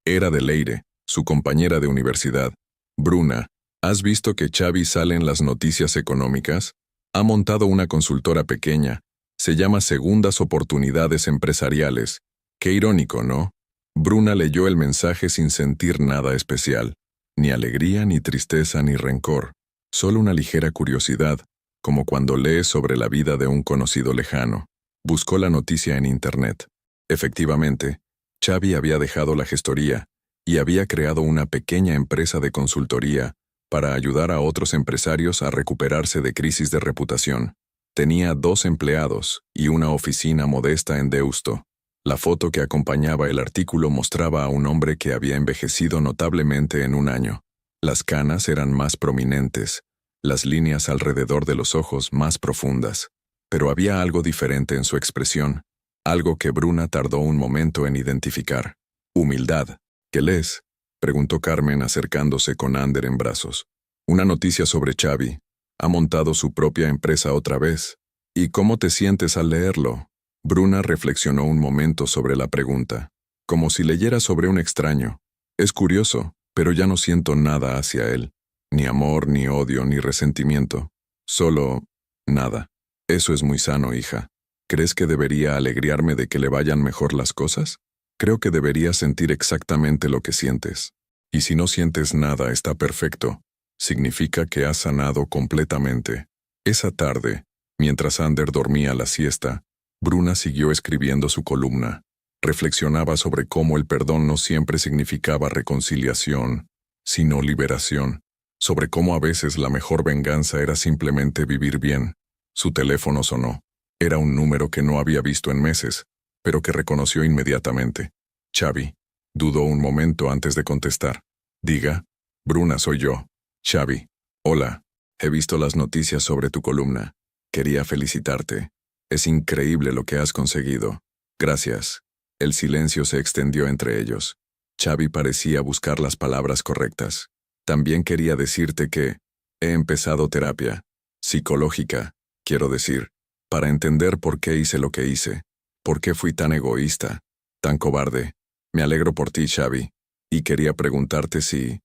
Era de Leire, su compañera de universidad. Bruna, ¿has visto que Xavi sale en las noticias económicas? Ha montado una consultora pequeña. Se llama Segundas Oportunidades Empresariales. Qué irónico, ¿no? Bruna leyó el mensaje sin sentir nada especial. Ni alegría, ni tristeza, ni rencor. Solo una ligera curiosidad, como cuando lees sobre la vida de un conocido lejano. Buscó la noticia en Internet. Efectivamente, Xavi había dejado la gestoría y había creado una pequeña empresa de consultoría para ayudar a otros empresarios a recuperarse de crisis de reputación. Tenía 2 empleados y una oficina modesta en Deusto. La foto que acompañaba el artículo mostraba a un hombre que había envejecido notablemente en un año. Las canas eran más prominentes, las líneas alrededor de los ojos más profundas, pero había algo diferente en su expresión, algo que Bruna tardó un momento en identificar. Humildad. ¿Qué lees?, preguntó Carmen acercándose con Ander en brazos. Una noticia sobre Xavi. Ha montado su propia empresa otra vez. ¿Y cómo te sientes al leerlo? Bruna reflexionó un momento sobre la pregunta, como si leyera sobre un extraño. Es curioso, pero ya no siento nada hacia él. Ni amor, ni odio, ni resentimiento. Solo nada. Eso es muy sano, hija. ¿Crees que debería alegrarme de que le vayan mejor las cosas? Creo que deberías sentir exactamente lo que sientes. Y si no sientes nada, está perfecto. Significa que has sanado completamente. Esa tarde, mientras Ander dormía la siesta, Bruna siguió escribiendo su columna. Reflexionaba sobre cómo el perdón no siempre significaba reconciliación, sino liberación. Sobre cómo a veces la mejor venganza era simplemente vivir bien. Su teléfono sonó. Era un número que no había visto en meses, pero que reconoció inmediatamente. Xavi. Dudó un momento antes de contestar. Diga. Bruna, soy yo. Xavi. Hola. He visto las noticias sobre tu columna. Quería felicitarte. Es increíble lo que has conseguido. Gracias. El silencio se extendió entre ellos. Xavi parecía buscar las palabras correctas. También quería decirte que he empezado terapia. Psicológica, quiero decir, para entender por qué hice lo que hice. ¿Por qué fui tan egoísta, tan cobarde? Me alegro por ti, Xavi. Y quería preguntarte si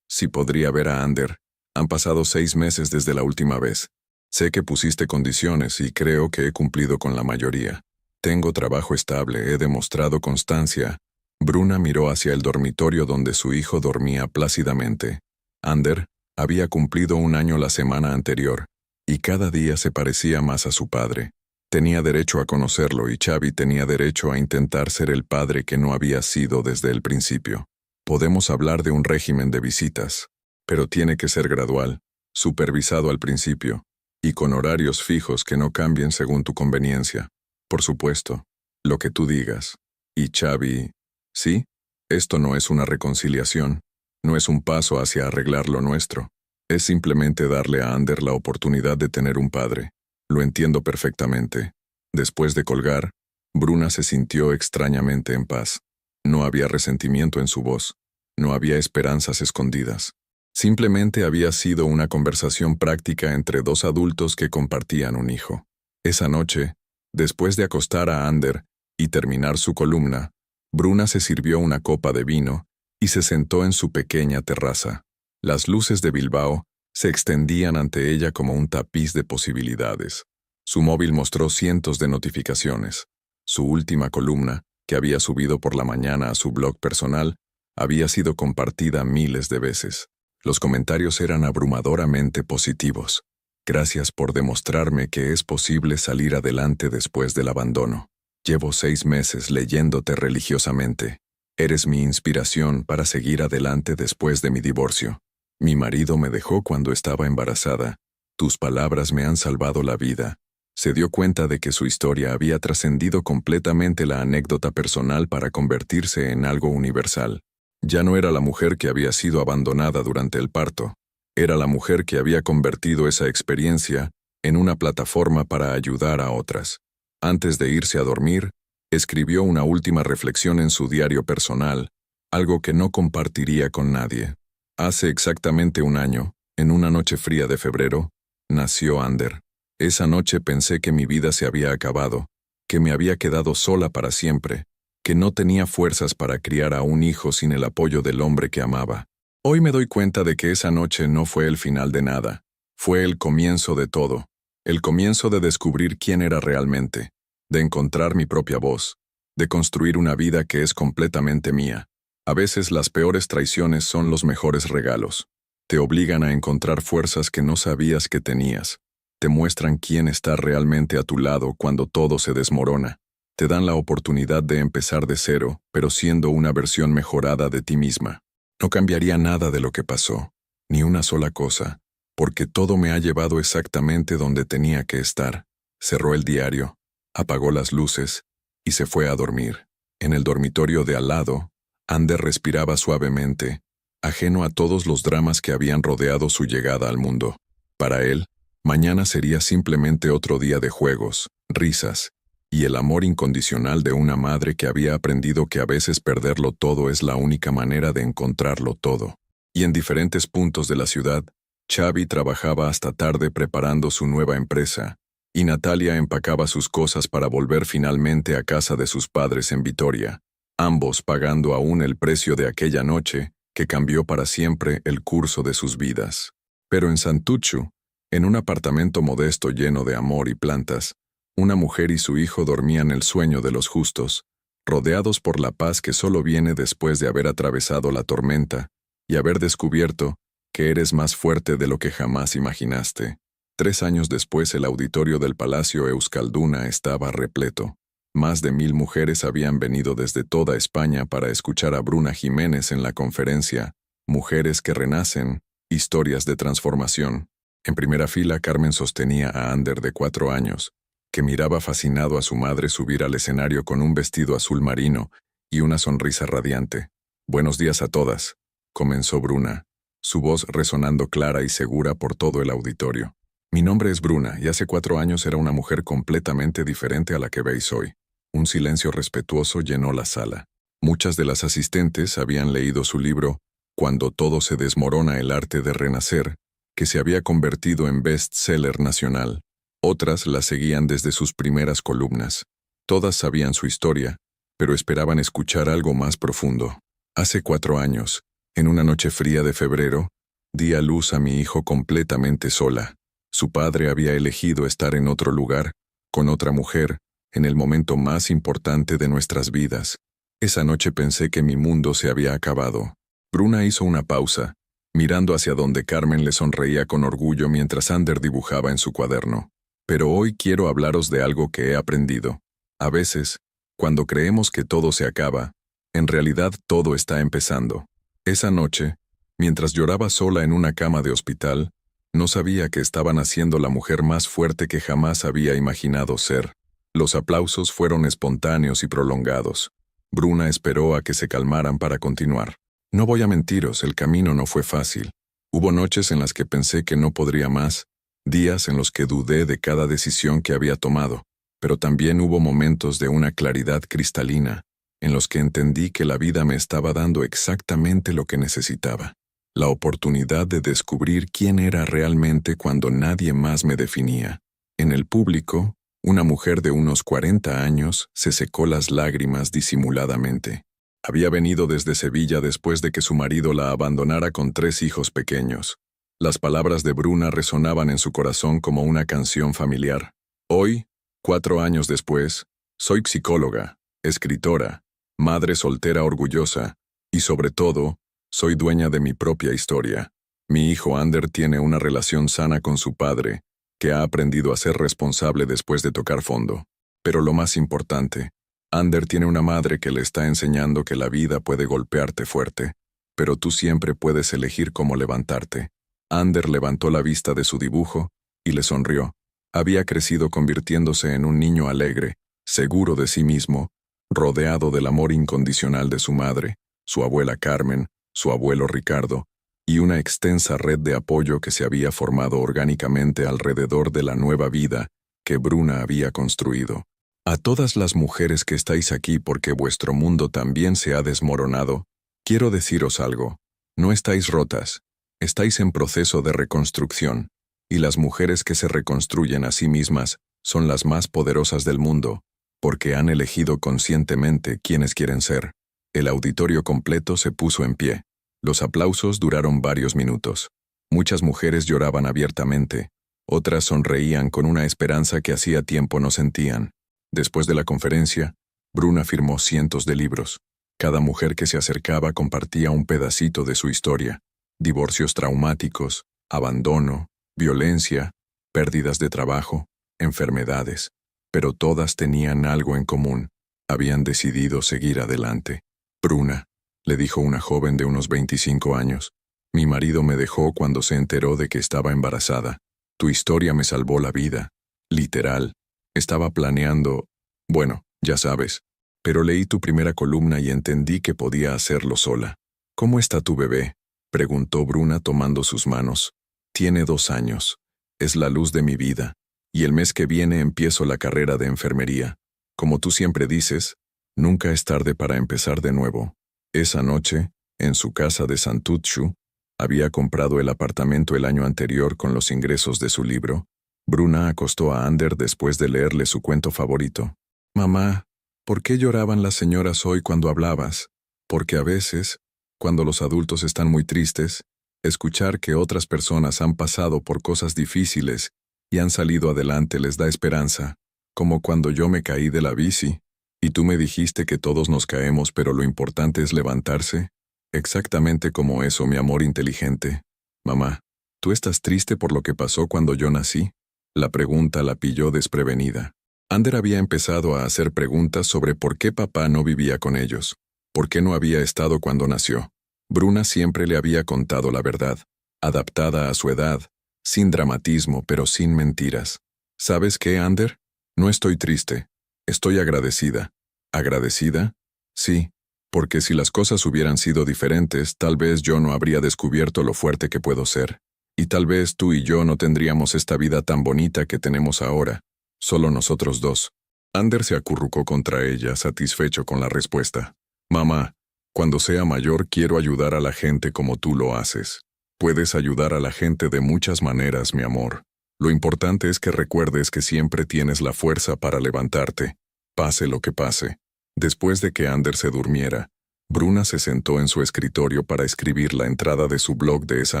podría ver a Ander. Han pasado 6 meses desde la última vez. Sé que pusiste condiciones y creo que he cumplido con la mayoría. Tengo trabajo estable, he demostrado constancia. Bruna miró hacia el dormitorio donde su hijo dormía plácidamente. Ander había cumplido 1 año la semana anterior, y cada día se parecía más a su padre. Tenía derecho a conocerlo y Xavi tenía derecho a intentar ser el padre que no había sido desde el principio. Podemos hablar de un régimen de visitas, pero tiene que ser gradual, supervisado al principio, y con horarios fijos que no cambien según tu conveniencia. Por supuesto, lo que tú digas. Y Xavi, ¿sí? Esto no es una reconciliación, no es un paso hacia arreglar lo nuestro. Es simplemente darle a Ander la oportunidad de tener un padre. Lo entiendo perfectamente. Después de colgar, Bruna se sintió extrañamente en paz. No había resentimiento en su voz. No había esperanzas escondidas. Simplemente había sido una conversación práctica entre 2 adultos que compartían un hijo. Esa noche, después de acostar a Ander y terminar su columna, Bruna se sirvió una copa de vino y se sentó en su pequeña terraza. Las luces de Bilbao se extendían ante ella como un tapiz de posibilidades. Su móvil mostró cientos de notificaciones. Su última columna, que había subido por la mañana a su blog personal, había sido compartida miles de veces. Los comentarios eran abrumadoramente positivos. Gracias por demostrarme que es posible salir adelante después del abandono. Llevo 6 meses leyéndote religiosamente. Eres mi inspiración para seguir adelante después de mi divorcio. Mi marido me dejó cuando estaba embarazada. Tus palabras me han salvado la vida. Se dio cuenta de que su historia había trascendido completamente la anécdota personal para convertirse en algo universal. Ya no era la mujer que había sido abandonada durante el parto, era la mujer que había convertido esa experiencia en una plataforma para ayudar a otras. Antes de irse a dormir, escribió una última reflexión en su diario personal, algo que no compartiría con nadie. Hace exactamente un año, en una noche fría de febrero, nació Ander. Esa noche pensé que mi vida se había acabado, que me había quedado sola para siempre, que no tenía fuerzas para criar a un hijo sin el apoyo del hombre que amaba. Hoy me doy cuenta de que esa noche no fue el final de nada, fue el comienzo de todo, el comienzo de descubrir quién era realmente, de encontrar mi propia voz, de construir una vida que es completamente mía. A veces las peores traiciones son los mejores regalos. Te obligan a encontrar fuerzas que no sabías que tenías. Te muestran quién está realmente a tu lado cuando todo se desmorona. Te dan la oportunidad de empezar de cero, pero siendo una versión mejorada de ti misma. No cambiaría nada de lo que pasó, ni una sola cosa, porque todo me ha llevado exactamente donde tenía que estar. Cerró el diario, apagó las luces y se fue a dormir. En el dormitorio de al lado, Ander respiraba suavemente, ajeno a todos los dramas que habían rodeado su llegada al mundo. Para él, mañana sería simplemente otro día de juegos, risas, y el amor incondicional de una madre que había aprendido que a veces perderlo todo es la única manera de encontrarlo todo. Y en diferentes puntos de la ciudad, Xavi trabajaba hasta tarde preparando su nueva empresa, y Natalia empacaba sus cosas para volver finalmente a casa de sus padres en Vitoria, ambos pagando aún el precio de aquella noche que cambió para siempre el curso de sus vidas. Pero en Santuchu, en un apartamento modesto lleno de amor y plantas, una mujer y su hijo dormían el sueño de los justos, rodeados por la paz que solo viene después de haber atravesado la tormenta y haber descubierto que eres más fuerte de lo que jamás imaginaste. 3 años después el auditorio del Palacio Euskalduna estaba repleto. Más de 1000 mujeres habían venido desde toda España para escuchar a Bruna Jiménez en la conferencia Mujeres que renacen, historias de transformación. En primera fila Carmen sostenía a Ander de 4 años, que miraba fascinado a su madre subir al escenario con un vestido azul marino y una sonrisa radiante. «Buenos días a todas», comenzó Bruna, su voz resonando clara y segura por todo el auditorio. «Mi nombre es Bruna y hace 4 años era una mujer completamente diferente a la que veis hoy». Un silencio respetuoso llenó la sala. Muchas de las asistentes habían leído su libro Cuando todo se desmorona, el arte de renacer, que se había convertido en best-seller nacional. Otras la seguían desde sus primeras columnas. Todas sabían su historia, pero esperaban escuchar algo más profundo. Hace 4 años, en una noche fría de febrero, di a luz a mi hijo completamente sola. Su padre había elegido estar en otro lugar, con otra mujer, en el momento más importante de nuestras vidas. Esa noche pensé que mi mundo se había acabado. Bruna hizo una pausa, mirando hacia donde Carmen le sonreía con orgullo mientras Ander dibujaba en su cuaderno. Pero hoy quiero hablaros de algo que he aprendido. A veces, cuando creemos que todo se acaba, en realidad todo está empezando. Esa noche, mientras lloraba sola en una cama de hospital, no sabía que estaba naciendo la mujer más fuerte que jamás había imaginado ser. Los aplausos fueron espontáneos y prolongados. Bruna esperó a que se calmaran para continuar. No voy a mentiros, el camino no fue fácil. Hubo noches en las que pensé que no podría más, días en los que dudé de cada decisión que había tomado, pero también hubo momentos de una claridad cristalina, en los que entendí que la vida me estaba dando exactamente lo que necesitaba. La oportunidad de descubrir quién era realmente cuando nadie más me definía. En el público, una mujer de unos 40 años se secó las lágrimas disimuladamente. Había venido desde Sevilla después de que su marido la abandonara con 3 hijos pequeños. Las palabras de Bruna resonaban en su corazón como una canción familiar. Hoy, 4 años después, soy psicóloga, escritora, madre soltera orgullosa, y sobre todo, soy dueña de mi propia historia. Mi hijo Ander tiene una relación sana con su padre, que ha aprendido a ser responsable después de tocar fondo. Pero lo más importante, Ander tiene una madre que le está enseñando que la vida puede golpearte fuerte, pero tú siempre puedes elegir cómo levantarte. Ander levantó la vista de su dibujo y le sonrió, Había crecido convirtiéndose en un niño alegre, seguro de sí mismo, rodeado del amor incondicional de su madre, su abuela Carmen, su abuelo Ricardo, y una extensa red de apoyo que se había formado orgánicamente alrededor de la nueva vida que Bruna había construido. A todas las mujeres que estáis aquí porque vuestro mundo también se ha desmoronado, quiero deciros algo. No estáis rotas, estáis en proceso de reconstrucción, y las mujeres que se reconstruyen a sí mismas son las más poderosas del mundo, porque han elegido conscientemente quiénes quieren ser. El auditorio completo se puso en pie. Los aplausos duraron varios minutos. Muchas mujeres lloraban abiertamente, otras sonreían con una esperanza que hacía tiempo no sentían. Después de la conferencia, Bruna firmó cientos de libros. Cada mujer que se acercaba compartía un pedacito de su historia. Divorcios traumáticos, abandono, violencia, pérdidas de trabajo, enfermedades. Pero todas tenían algo en común. Habían decidido seguir adelante. Bruna, le dijo una joven de unos 25 años, mi marido me dejó cuando se enteró de que estaba embarazada. Tu historia me salvó la vida. Literal. Estaba planeando, bueno, ya sabes, pero leí tu primera columna y entendí que podía hacerlo sola. ¿Cómo está tu bebé?, preguntó Bruna tomando sus manos. Tiene 2 años. Es la luz de mi vida. Y el mes que viene empiezo la carrera de enfermería. Como tú siempre dices, nunca es tarde para empezar de nuevo. Esa noche, en su casa de Santuchu, había comprado el apartamento el año anterior con los ingresos de su libro. Bruna acostó a Ander después de leerle su cuento favorito. Mamá, ¿por qué lloraban las señoras hoy cuando hablabas? Porque a veces, cuando los adultos están muy tristes, escuchar que otras personas han pasado por cosas difíciles y han salido adelante les da esperanza, como cuando yo me caí de la bici, y tú me dijiste que todos nos caemos pero lo importante es levantarse. Exactamente como eso, mi amor inteligente. Mamá, ¿tú estás triste por lo que pasó cuando yo nací? La pregunta la pilló desprevenida. Ander había empezado a hacer preguntas sobre por qué papá no vivía con ellos, por qué no había estado cuando nació. Bruna siempre le había contado la verdad, adaptada a su edad, sin dramatismo pero sin mentiras. ¿Sabes qué, Ander? No estoy triste. Estoy agradecida. ¿Agradecida? Sí, porque si las cosas hubieran sido diferentes, tal vez yo no habría descubierto lo fuerte que puedo ser. Y tal vez tú y yo no tendríamos esta vida tan bonita que tenemos ahora, solo nosotros dos. Ander se acurrucó contra ella, satisfecho con la respuesta. Mamá, cuando sea mayor quiero ayudar a la gente como tú lo haces. Puedes ayudar a la gente de muchas maneras, mi amor. Lo importante es que recuerdes que siempre tienes la fuerza para levantarte, pase lo que pase. Después de que Ander se durmiera, Bruna se sentó en su escritorio para escribir la entrada de su blog de esa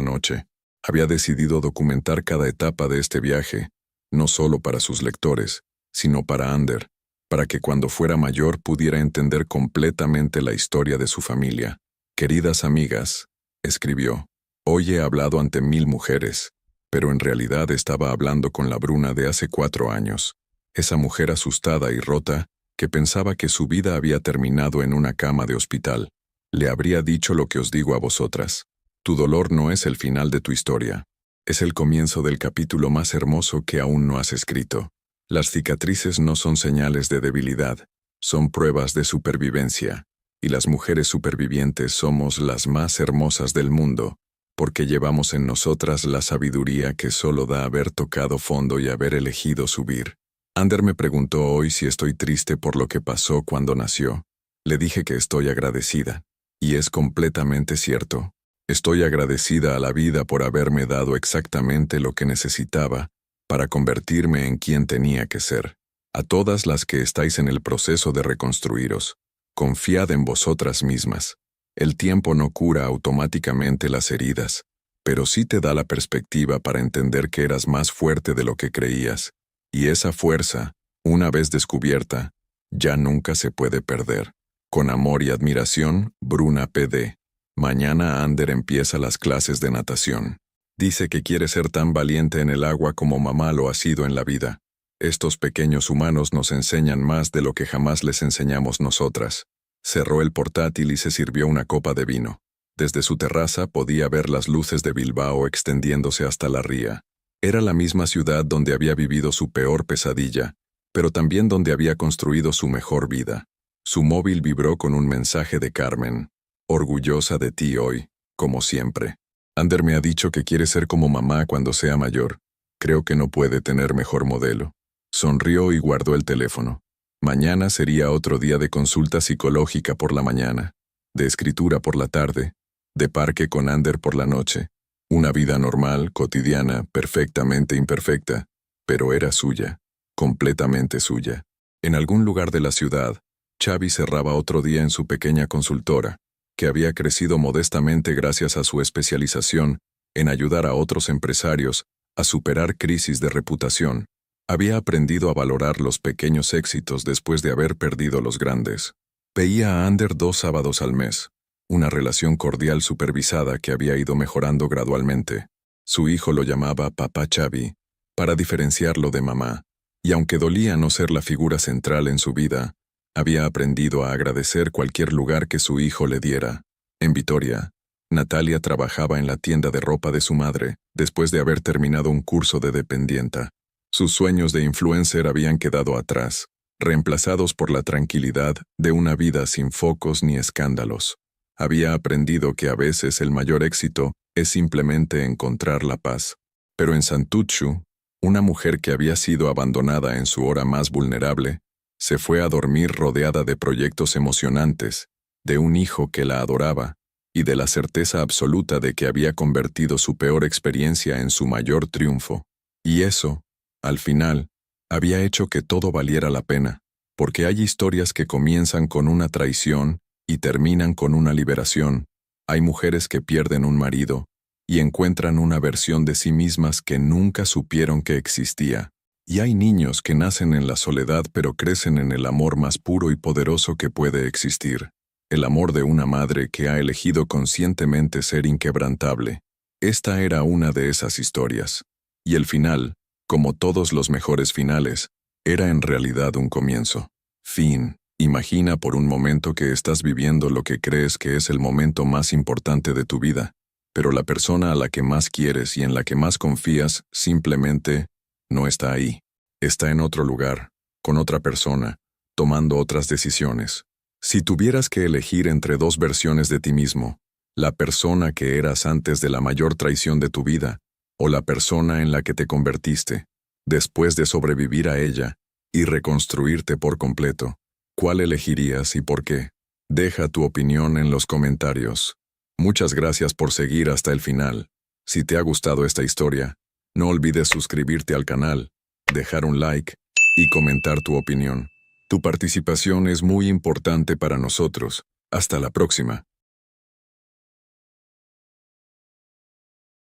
noche. Había decidido documentar cada etapa de este viaje, no solo para sus lectores, sino para Ander, para que cuando fuera mayor pudiera entender completamente la historia de su familia. Queridas amigas, escribió, hoy he hablado ante 1000 mujeres, pero en realidad estaba hablando con la Bruna de hace 4 años, esa mujer asustada y rota que pensaba que su vida había terminado en una cama de hospital. Le habría dicho lo que os digo a vosotras. Tu dolor no es el final de tu historia. Es el comienzo del capítulo más hermoso que aún no has escrito. Las cicatrices no son señales de debilidad, son pruebas de supervivencia. Y las mujeres supervivientes somos las más hermosas del mundo, porque llevamos en nosotras la sabiduría que solo da haber tocado fondo y haber elegido subir. Ander me preguntó hoy si estoy triste por lo que pasó cuando nació. Le dije que estoy agradecida. Y es completamente cierto. Estoy agradecida a la vida por haberme dado exactamente lo que necesitaba para convertirme en quien tenía que ser. A todas las que estáis en el proceso de reconstruiros, confiad en vosotras mismas. El tiempo no cura automáticamente las heridas, pero sí te da la perspectiva para entender que eras más fuerte de lo que creías. Y esa fuerza, una vez descubierta, ya nunca se puede perder. Con amor y admiración, Bruna PD. Mañana Ander empieza las clases de natación. Dice que quiere ser tan valiente en el agua como mamá lo ha sido en la vida. Estos pequeños humanos nos enseñan más de lo que jamás les enseñamos nosotras. Cerró el portátil y se sirvió una copa de vino. Desde su terraza podía ver las luces de Bilbao extendiéndose hasta la ría. Era la misma ciudad donde había vivido su peor pesadilla, pero también donde había construido su mejor vida. Su móvil vibró con un mensaje de Carmen. Orgullosa de ti hoy, como siempre. Ander me ha dicho que quiere ser como mamá cuando sea mayor. Creo que no puede tener mejor modelo. Sonrió y guardó el teléfono. Mañana sería otro día de consulta psicológica por la mañana, de escritura por la tarde, de parque con Ander por la noche. Una vida normal, cotidiana, perfectamente imperfecta, pero era suya, completamente suya. En algún lugar de la ciudad, Xavi cerraba otro día en su pequeña consultora, que había crecido modestamente gracias a su especialización en ayudar a otros empresarios a superar crisis de reputación. Había aprendido a valorar los pequeños éxitos después de haber perdido los grandes. Veía a Ander 2 sábados al mes, una relación cordial supervisada que había ido mejorando gradualmente. Su hijo lo llamaba Papá Xavi, para diferenciarlo de mamá, y aunque dolía no ser la figura central en su vida, había aprendido a agradecer cualquier lugar que su hijo le diera. En Vitoria, Natalia trabajaba en la tienda de ropa de su madre, después de haber terminado un curso de dependienta. Sus sueños de influencer habían quedado atrás, reemplazados por la tranquilidad de una vida sin focos ni escándalos. Había aprendido que a veces el mayor éxito es simplemente encontrar la paz. Pero en Santuchu, una mujer que había sido abandonada en su hora más vulnerable, se fue a dormir rodeada de proyectos emocionantes, de un hijo que la adoraba, y de la certeza absoluta de que había convertido su peor experiencia en su mayor triunfo. Y eso, al final, había hecho que todo valiera la pena, porque hay historias que comienzan con una traición y terminan con una liberación. Hay mujeres que pierden un marido y encuentran una versión de sí mismas que nunca supieron que existía. Y hay niños que nacen en la soledad pero crecen en el amor más puro y poderoso que puede existir. El amor de una madre que ha elegido conscientemente ser inquebrantable. Esta era una de esas historias. Y el final, como todos los mejores finales, era en realidad un comienzo. Fin. Imagina por un momento que estás viviendo lo que crees que es el momento más importante de tu vida, pero la persona a la que más quieres y en la que más confías simplemente no está ahí. Está en otro lugar, con otra persona, tomando otras decisiones. Si tuvieras que elegir entre 2 versiones de ti mismo, la persona que eras antes de la mayor traición de tu vida, o la persona en la que te convertiste, después de sobrevivir a ella y reconstruirte por completo, ¿cuál elegirías y por qué? Deja tu opinión en los comentarios. Muchas gracias por seguir hasta el final. Si te ha gustado esta historia, no olvides suscribirte al canal, dejar un like y comentar tu opinión. Tu participación es muy importante para nosotros. Hasta la próxima.